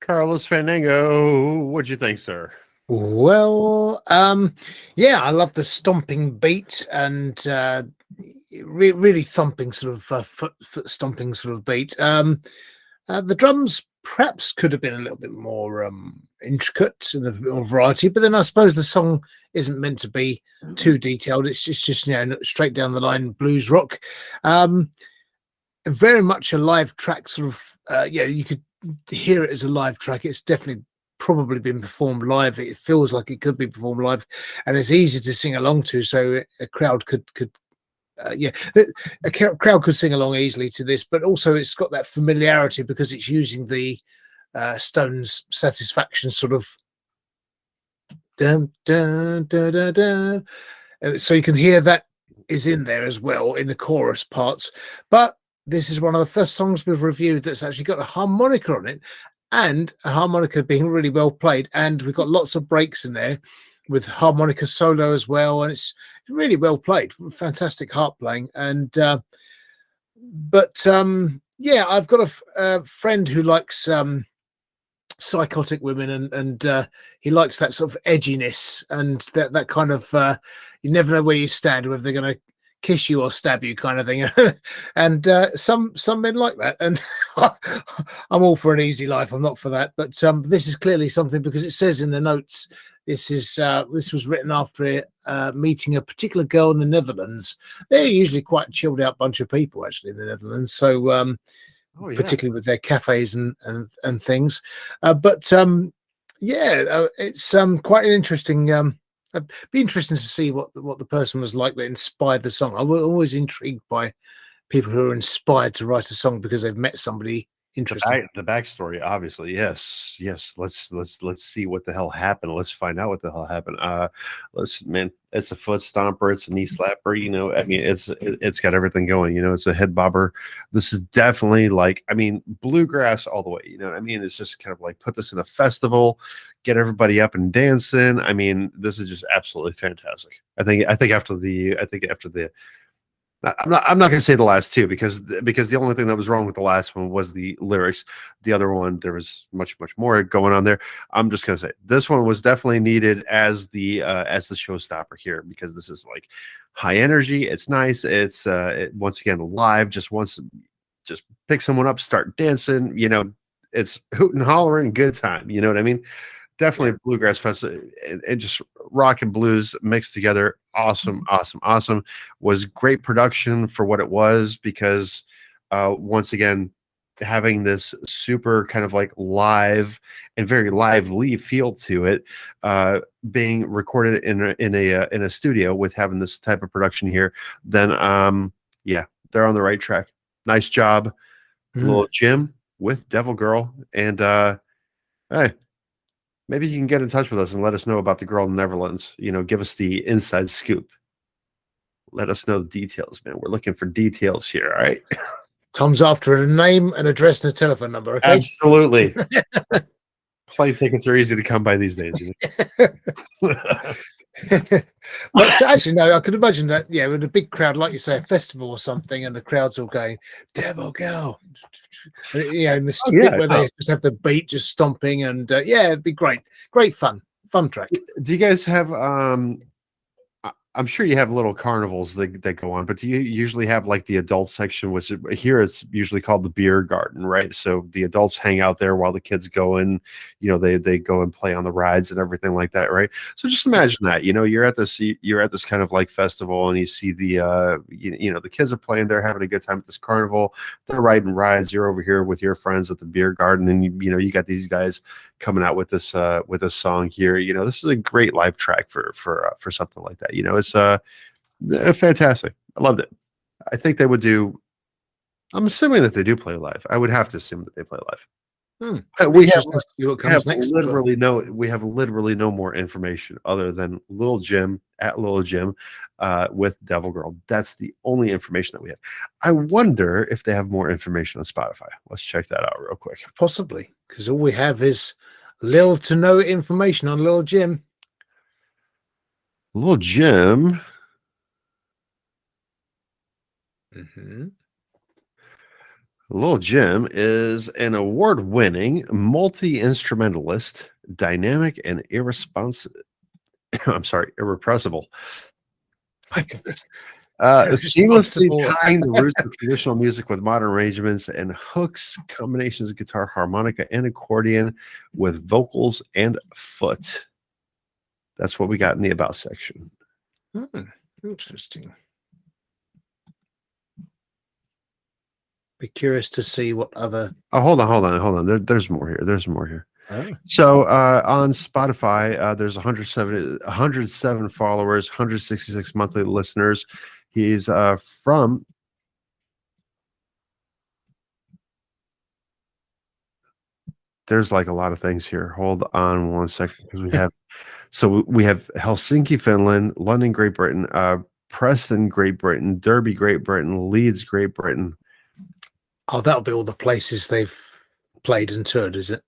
Carlos Fandango, what'd you think, sir? Well, yeah, I love the stomping beat and really thumping sort of foot stomping sort of beat. The drums perhaps could have been a little bit more intricate and a bit more variety, but then I suppose the song isn't meant to be too detailed. It's just straight down the line blues rock. Very much a live track, sort of. You could hear it as a live track. It's definitely probably been performed live. It feels like it could be performed live, and it's easy to sing along to. So a crowd could crowd could sing along easily to this. But also it's got that familiarity because it's using the Stones Satisfaction sort of dun dun dun dun dun. So you can hear that is in there as well in the chorus parts. But this is one of the first songs we've reviewed that's actually got a harmonica on it, and a harmonica being really well played. And we've got lots of breaks in there with harmonica solo as well, and it's really well played. Fantastic harp playing. And yeah, I've got a friend who likes psychotic women, and he likes that sort of edginess and that kind of you never know where you stand, whether they're going to kiss you or stab you kind of thing. And some men like that, and I'm all for an easy life. I'm not for that, but this is clearly something, because it says in the notes this was written after meeting a particular girl in the Netherlands. They're usually quite a chilled out bunch of people actually in the Netherlands, so particularly with their cafes and things. It's quite an interesting. It'd be interesting to see what the person was like that inspired the song. I'm always intrigued by people who are inspired to write a song because they've met somebody interesting. The backstory, obviously, yes. Let's see what the hell happened. Let's find out what the hell happened. Man, it's a foot stomper, it's a knee slapper. You know, I mean, it's got everything going. You know, it's a head bobber. This is definitely like, I mean, bluegrass all the way. You know what I mean? It's just kind of like put this in a festival, get everybody up and dancing. I mean, this is just absolutely fantastic. I think after the I'm not going to say the last two, because the only thing that was wrong with the last one was the lyrics. The other one, there was much more going on there. I'm just going to say this one was definitely needed as the showstopper here, because this is like high energy. It's nice. It's once again live. Just pick someone up, start dancing. You know, it's hoot and hollering, good time. You know what I mean? Definitely a bluegrass festival, and just rock and blues mixed together. Awesome. Was great production for what it was, because once again, having this super kind of like live and very lively feel to it, being recorded in a studio with having this type of production here, then they're on the right track. Nice job, Lil Jim with Devil Girl, and hey. Maybe you can get in touch with us and let us know about the girl in the Netherlands. You know, give us the inside scoop. Let us know the details, man. We're looking for details here, all right? Comes after a name, an address, and a telephone number, okay? Absolutely. Plane tickets are easy to come by these days. You know? But actually, no, I could imagine that, yeah, with a big crowd, like you say, a festival or something, and the crowd's all going, Devil Girl. You know, in the street where they just have the beat just stomping, and it'd be great fun track. Do you guys have I'm sure you have little carnivals that go on, but do you usually have like the adult section, which here it's usually called the beer garden, right? So the adults hang out there while the kids go in, you know, they go and play on the rides and everything like that, right? So just imagine that, you know, you're at this kind of like festival, and you see the you know, the kids are playing, they're having a good time at this carnival, they're riding rides, you're over here with your friends at the beer garden, and you know, you got these guys coming out with this song here. You know, this is a great live track for something like that. You know, it's fantastic. I loved it. I think they would do. I'm assuming that they do play live. I would have to assume that they play live. We have literally no more information other than Lil Jim at Lil Jim with Devil Girl. That's the only information that we have. I wonder if they have more information on Spotify. Let's check that out real quick. Possibly, because all we have is little to no information on Lil Jim. Lil Jim. Lil Jim is an award-winning multi-instrumentalist, dynamic and irrepressible. Seamlessly tying the roots of traditional music with modern arrangements and hooks, combinations of guitar, harmonica, and accordion with vocals and foot. That's what we got in the about section. Interesting. Be curious to see what other. Oh, hold on. There's more here. Oh. So on Spotify, there's 107 followers, 166 monthly listeners. He's from. There's like a lot of things here. Hold on one second, because we have. So we have Helsinki, Finland, London, Great Britain, Preston, Great Britain, Derby, Great Britain, Leeds, Great Britain, Oh, that'll be all the places they've played and toured, is it?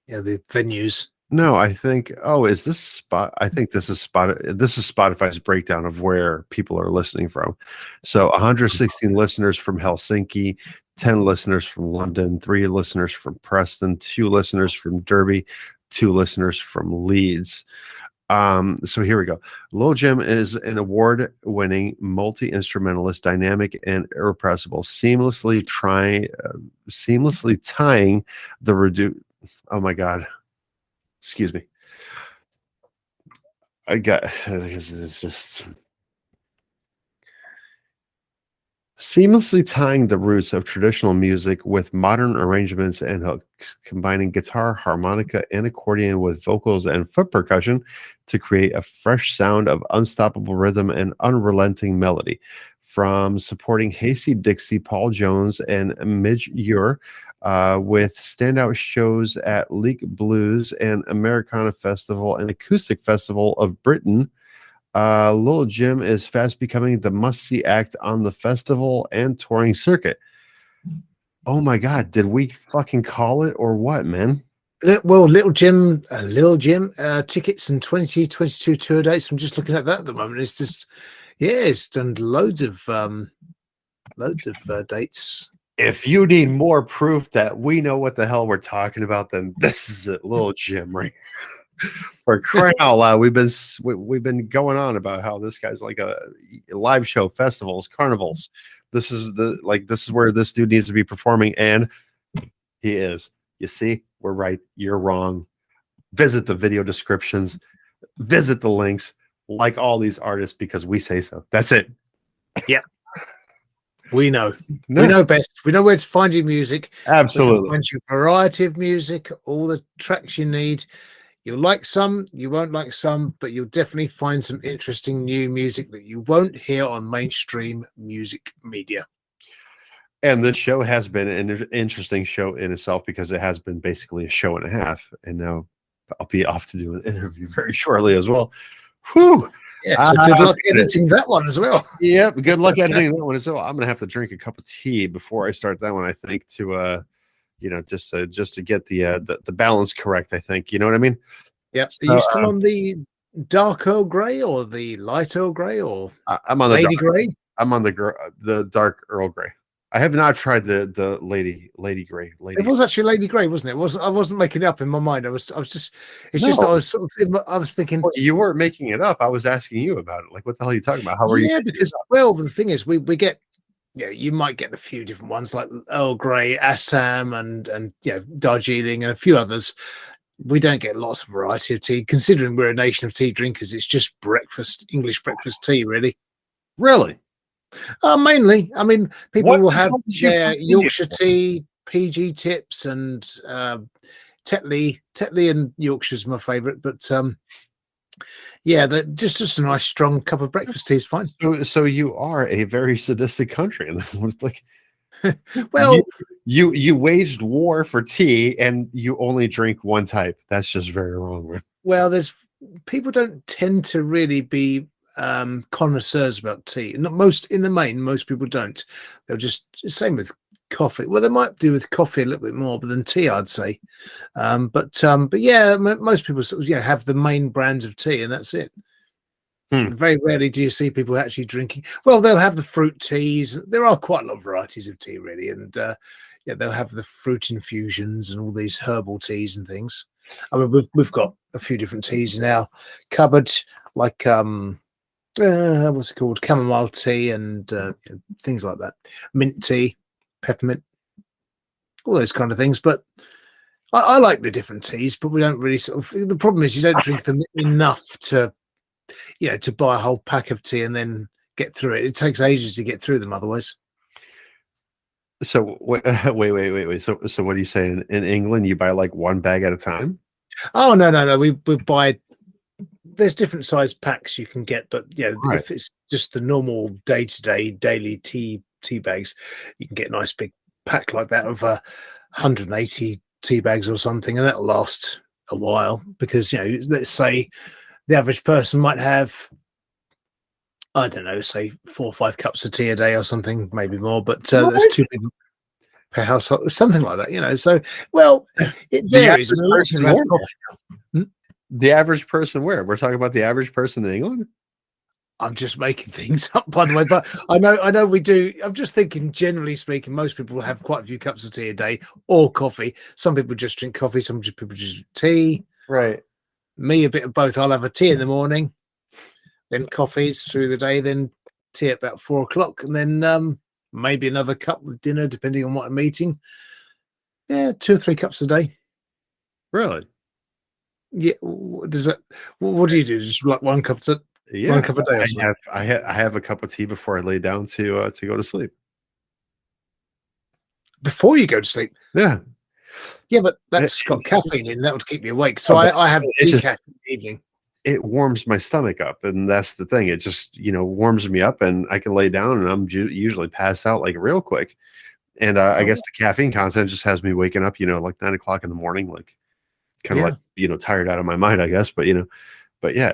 Yeah, the venues. No, I think. Oh, is this spot? I think this is Spotify's breakdown of where people are listening from. So 116 listeners from Helsinki, 10 listeners from London, 3 listeners from Preston, 2 listeners from Derby, 2 listeners from Leeds. So here we go. Lil Jim is an award-winning multi-instrumentalist, dynamic and irrepressible, seamlessly tying the oh my god. Excuse me. It's just seamlessly tying the roots of traditional music with modern arrangements and hooks, combining guitar, harmonica, and accordion with vocals and foot percussion to create a fresh sound of unstoppable rhythm and unrelenting melody. From supporting Hasty Dixie, Paul Jones, and Midge Ure with standout shows at Leak Blues and Americana Festival and Acoustic Festival of Britain, Lil Jim is fast becoming the must-see act on the festival and touring circuit. Oh my god, did we fucking call it or what, man? Well, Lil Jim tickets and 2022 tour dates. I'm just looking at that at the moment. It's just, yeah, it's done loads of dates. If you need more proof that we know what the hell we're talking about, then this is it, Lil Jim, right? For crying out loud, we've been going on about how this guy's like a live show, festivals, carnivals. This is where this dude needs to be performing, and he is. You see, we're right. You're wrong. Visit the video descriptions. Visit the links. Like all these artists because we say so. That's it. Yeah. We know. No. We know best. We know where to find your music. Absolutely. Find your variety of music, all the tracks you need. You'll like some, you won't like some, but you'll definitely find some interesting new music that you won't hear on mainstream music media. And this show has been an interesting show in itself because it has been basically a show and a half. And now I'll be off to do an interview very shortly as well. Whew. Yeah, so good luck editing that one as well. Yep, good luck editing that one as well. I'm gonna have to drink a cup of tea before I start that one. I think to just to get the balance correct. I think you know what I mean. Yep. Are you still on the dark Earl Grey or the light Earl Grey or I'm on the Lady Grey? I'm on the dark Earl Grey. I have not tried the Lady Grey. It was actually Lady Grey, wasn't it? I wasn't making it up in my mind. I was just. It's just that I was sort of. I was thinking. Well, you weren't making it up. I was asking you about it. Like, what the hell are you talking about? How are you? Yeah, because the thing is, we get. Yeah, you might get a few different ones like Earl Grey, Assam, and Darjeeling, and a few others. We don't get lots of variety of tea. Considering we're a nation of tea drinkers, it's just English breakfast tea, really. Really? Mainly. I mean, people will have Yorkshire tea, PG tips, and Tetley. Tetley and Yorkshire's my favourite, but just a nice strong cup of breakfast tea is fine. So you are a very sadistic country, and it was like, well, you waged war for tea, and you only drink one type. That's just very wrong, man. Well, people don't tend to really be connoisseurs about tea. Not most people don't. They'll just same with coffee. Well, they might do with coffee a little bit more, but than tea, I'd say. But yeah, most people have the main brands of tea, and that's it. Very rarely do you see people actually drinking. Well, they'll have the fruit teas. There are quite a lot of varieties of tea, really, and they'll have the fruit infusions and all these herbal teas and things. I mean, we've got a few different teas in our cupboard, like what's it called, chamomile tea and things like that, mint tea, peppermint, all those kind of things. But I like the different teas, but we don't really the problem is you don't drink them enough to buy a whole pack of tea and then get through it. It takes ages to get through them otherwise. So wait. So what are you saying? In England, you buy like one bag at a time? Oh no. We buy. There's different size packs you can get, but right. If it's just the normal day-to-day daily tea bags, you can get a nice big pack like that of 180 tea bags or something, and that'll last a while because let's say the average person might have, I don't know, say 4 or 5 cups of tea a day or something, maybe more. But that's 2 people. per household, something like that, you know. So, well, it varies. I mean, a lot of people have coffee. The average person where? We're talking about the average person in England? I'm just making things up, by the way, but I know we do. I'm just thinking, generally speaking, most people will have quite a few cups of tea a day or coffee. Some people just drink coffee, some people just drink tea. Right. Me, a bit of both. I'll have a tea in the morning, then coffees through the day, then tea at about 4 o'clock, and then maybe another cup with dinner, depending on what I'm eating. Yeah, 2 or 3 cups a day. Really? Yeah. Does that? What do you do? Just like one cup a Yeah. one cup a day? Or something? I have a cup of tea before I lay down to go to sleep. Before you go to sleep. Yeah. Yeah, but that's got caffeine in. That would keep me awake. So I have decaf in the evening. It warms my stomach up, and that's the thing. It just warms me up, and I can lay down, and I'm usually passed out like real quick. And I guess the caffeine content just has me waking up, like 9 o'clock in the morning, like kind of like tired out of my mind, I guess. But yeah.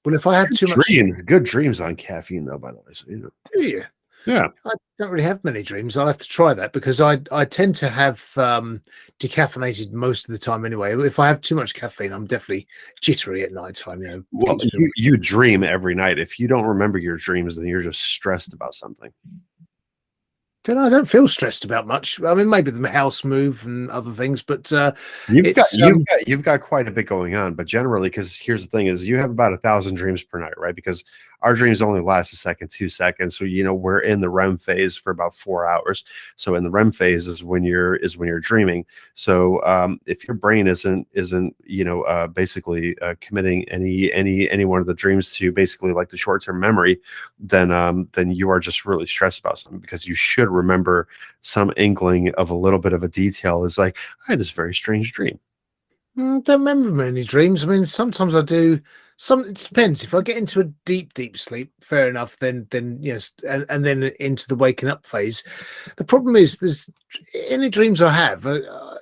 Well, if I have too much, good dreams on caffeine, though. By the way, so, do you? Yeah. I don't really have many dreams. I'll have to try that because I tend to have decaffeinated most of the time anyway. If I have too much caffeine, I'm definitely jittery at night time. Well, you dream every night. If you don't remember your dreams, then you're just stressed about something. Then I don't feel stressed about much. I mean, maybe the house move and other things, but you've got quite a bit going on. But generally, because here's the thing: is you have about 1,000 dreams per night, right? Because our dreams only last a second, 2 seconds. So we're in the REM phase for about 4 hours. So in the REM phase is when you're dreaming. So if your brain isn't basically committing any one of the dreams to basically like the short term memory, then you are just really stressed about something because you should remember some inkling of a little bit of a detail. Is like, I had this very strange dream. Don't remember many dreams. I mean, sometimes I do. It depends. If I get into a deep sleep, fair enough. Then and then into the waking up phase. The problem is, there's any dreams I have.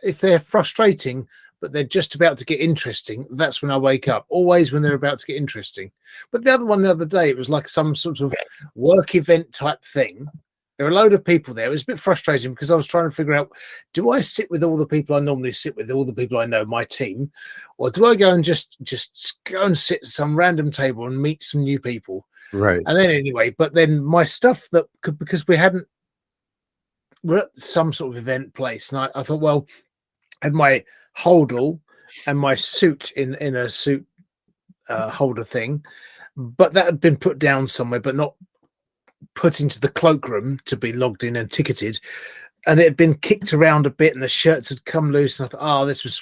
If they're frustrating, but they're just about to get interesting, that's when I wake up. Always when they're about to get interesting. But the other day, it was like some sort of work event type thing. There were a load of people there. It was a bit frustrating because I was trying to figure out, do I sit with all the people I normally sit with, all the people I know, my team, or do I go and just go and sit at some random table and meet some new people? Right. And then but then my stuff because we're at some sort of event place, and I thought, well, I had my holdall and my suit in a suit holder thing, but that had been put down somewhere, but not put into the cloakroom to be logged in and ticketed, and it had been kicked around a bit and the shirts had come loose, and I thought, this was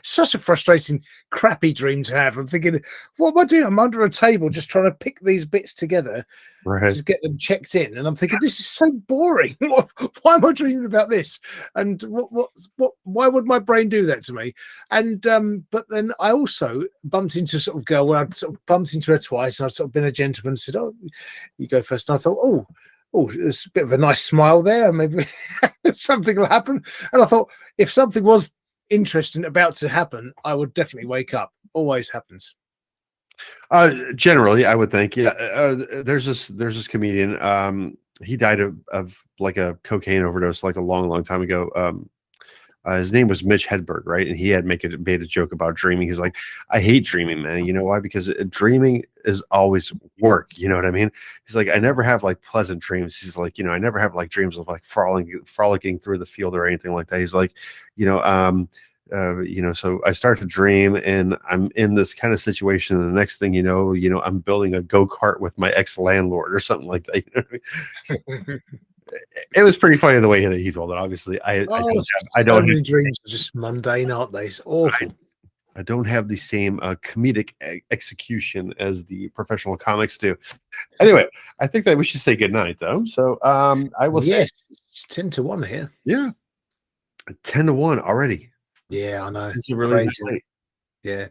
such a frustrating, crappy dream to have. I'm thinking, what am I doing? I'm under a table just trying to pick these bits together to get them checked in, and I'm thinking, this is so boring. Why am I dreaming about this? And why would my brain do that to me? And but then I also bumped into a sort of girl where I'd sort of bumped into her twice, and I'd sort of been a gentleman and said, you go first. And I thought, there's a bit of a nice smile there. Maybe something will happen. And I thought, if something was interesting about to happen, I would definitely wake up. Always happens. Generally, I would think, there's this comedian. He died of like a cocaine overdose like a long time ago. His name was Mitch Hedberg, right? And he had made a joke about dreaming. He's like, I hate dreaming, man. You know why? Because dreaming is always work. You know what I mean? He's like, I never have like pleasant dreams. He's like, I never have like dreams of like frolicking through the field or anything like that. He's like, so I start to dream and I'm in this kind of situation. And the next thing I'm building a go-kart with my ex-landlord or something like that. You know what I mean? It was pretty funny the way that he told it. Obviously, I don't have dreams are just mundane, aren't they? It's awful. I don't have the same comedic execution as the professional comics do. Anyway, I think that we should say goodnight, though. So I will say, it's 10-1 here. Yeah, 10-1 already. Yeah, I know. It's really crazy. Yeah.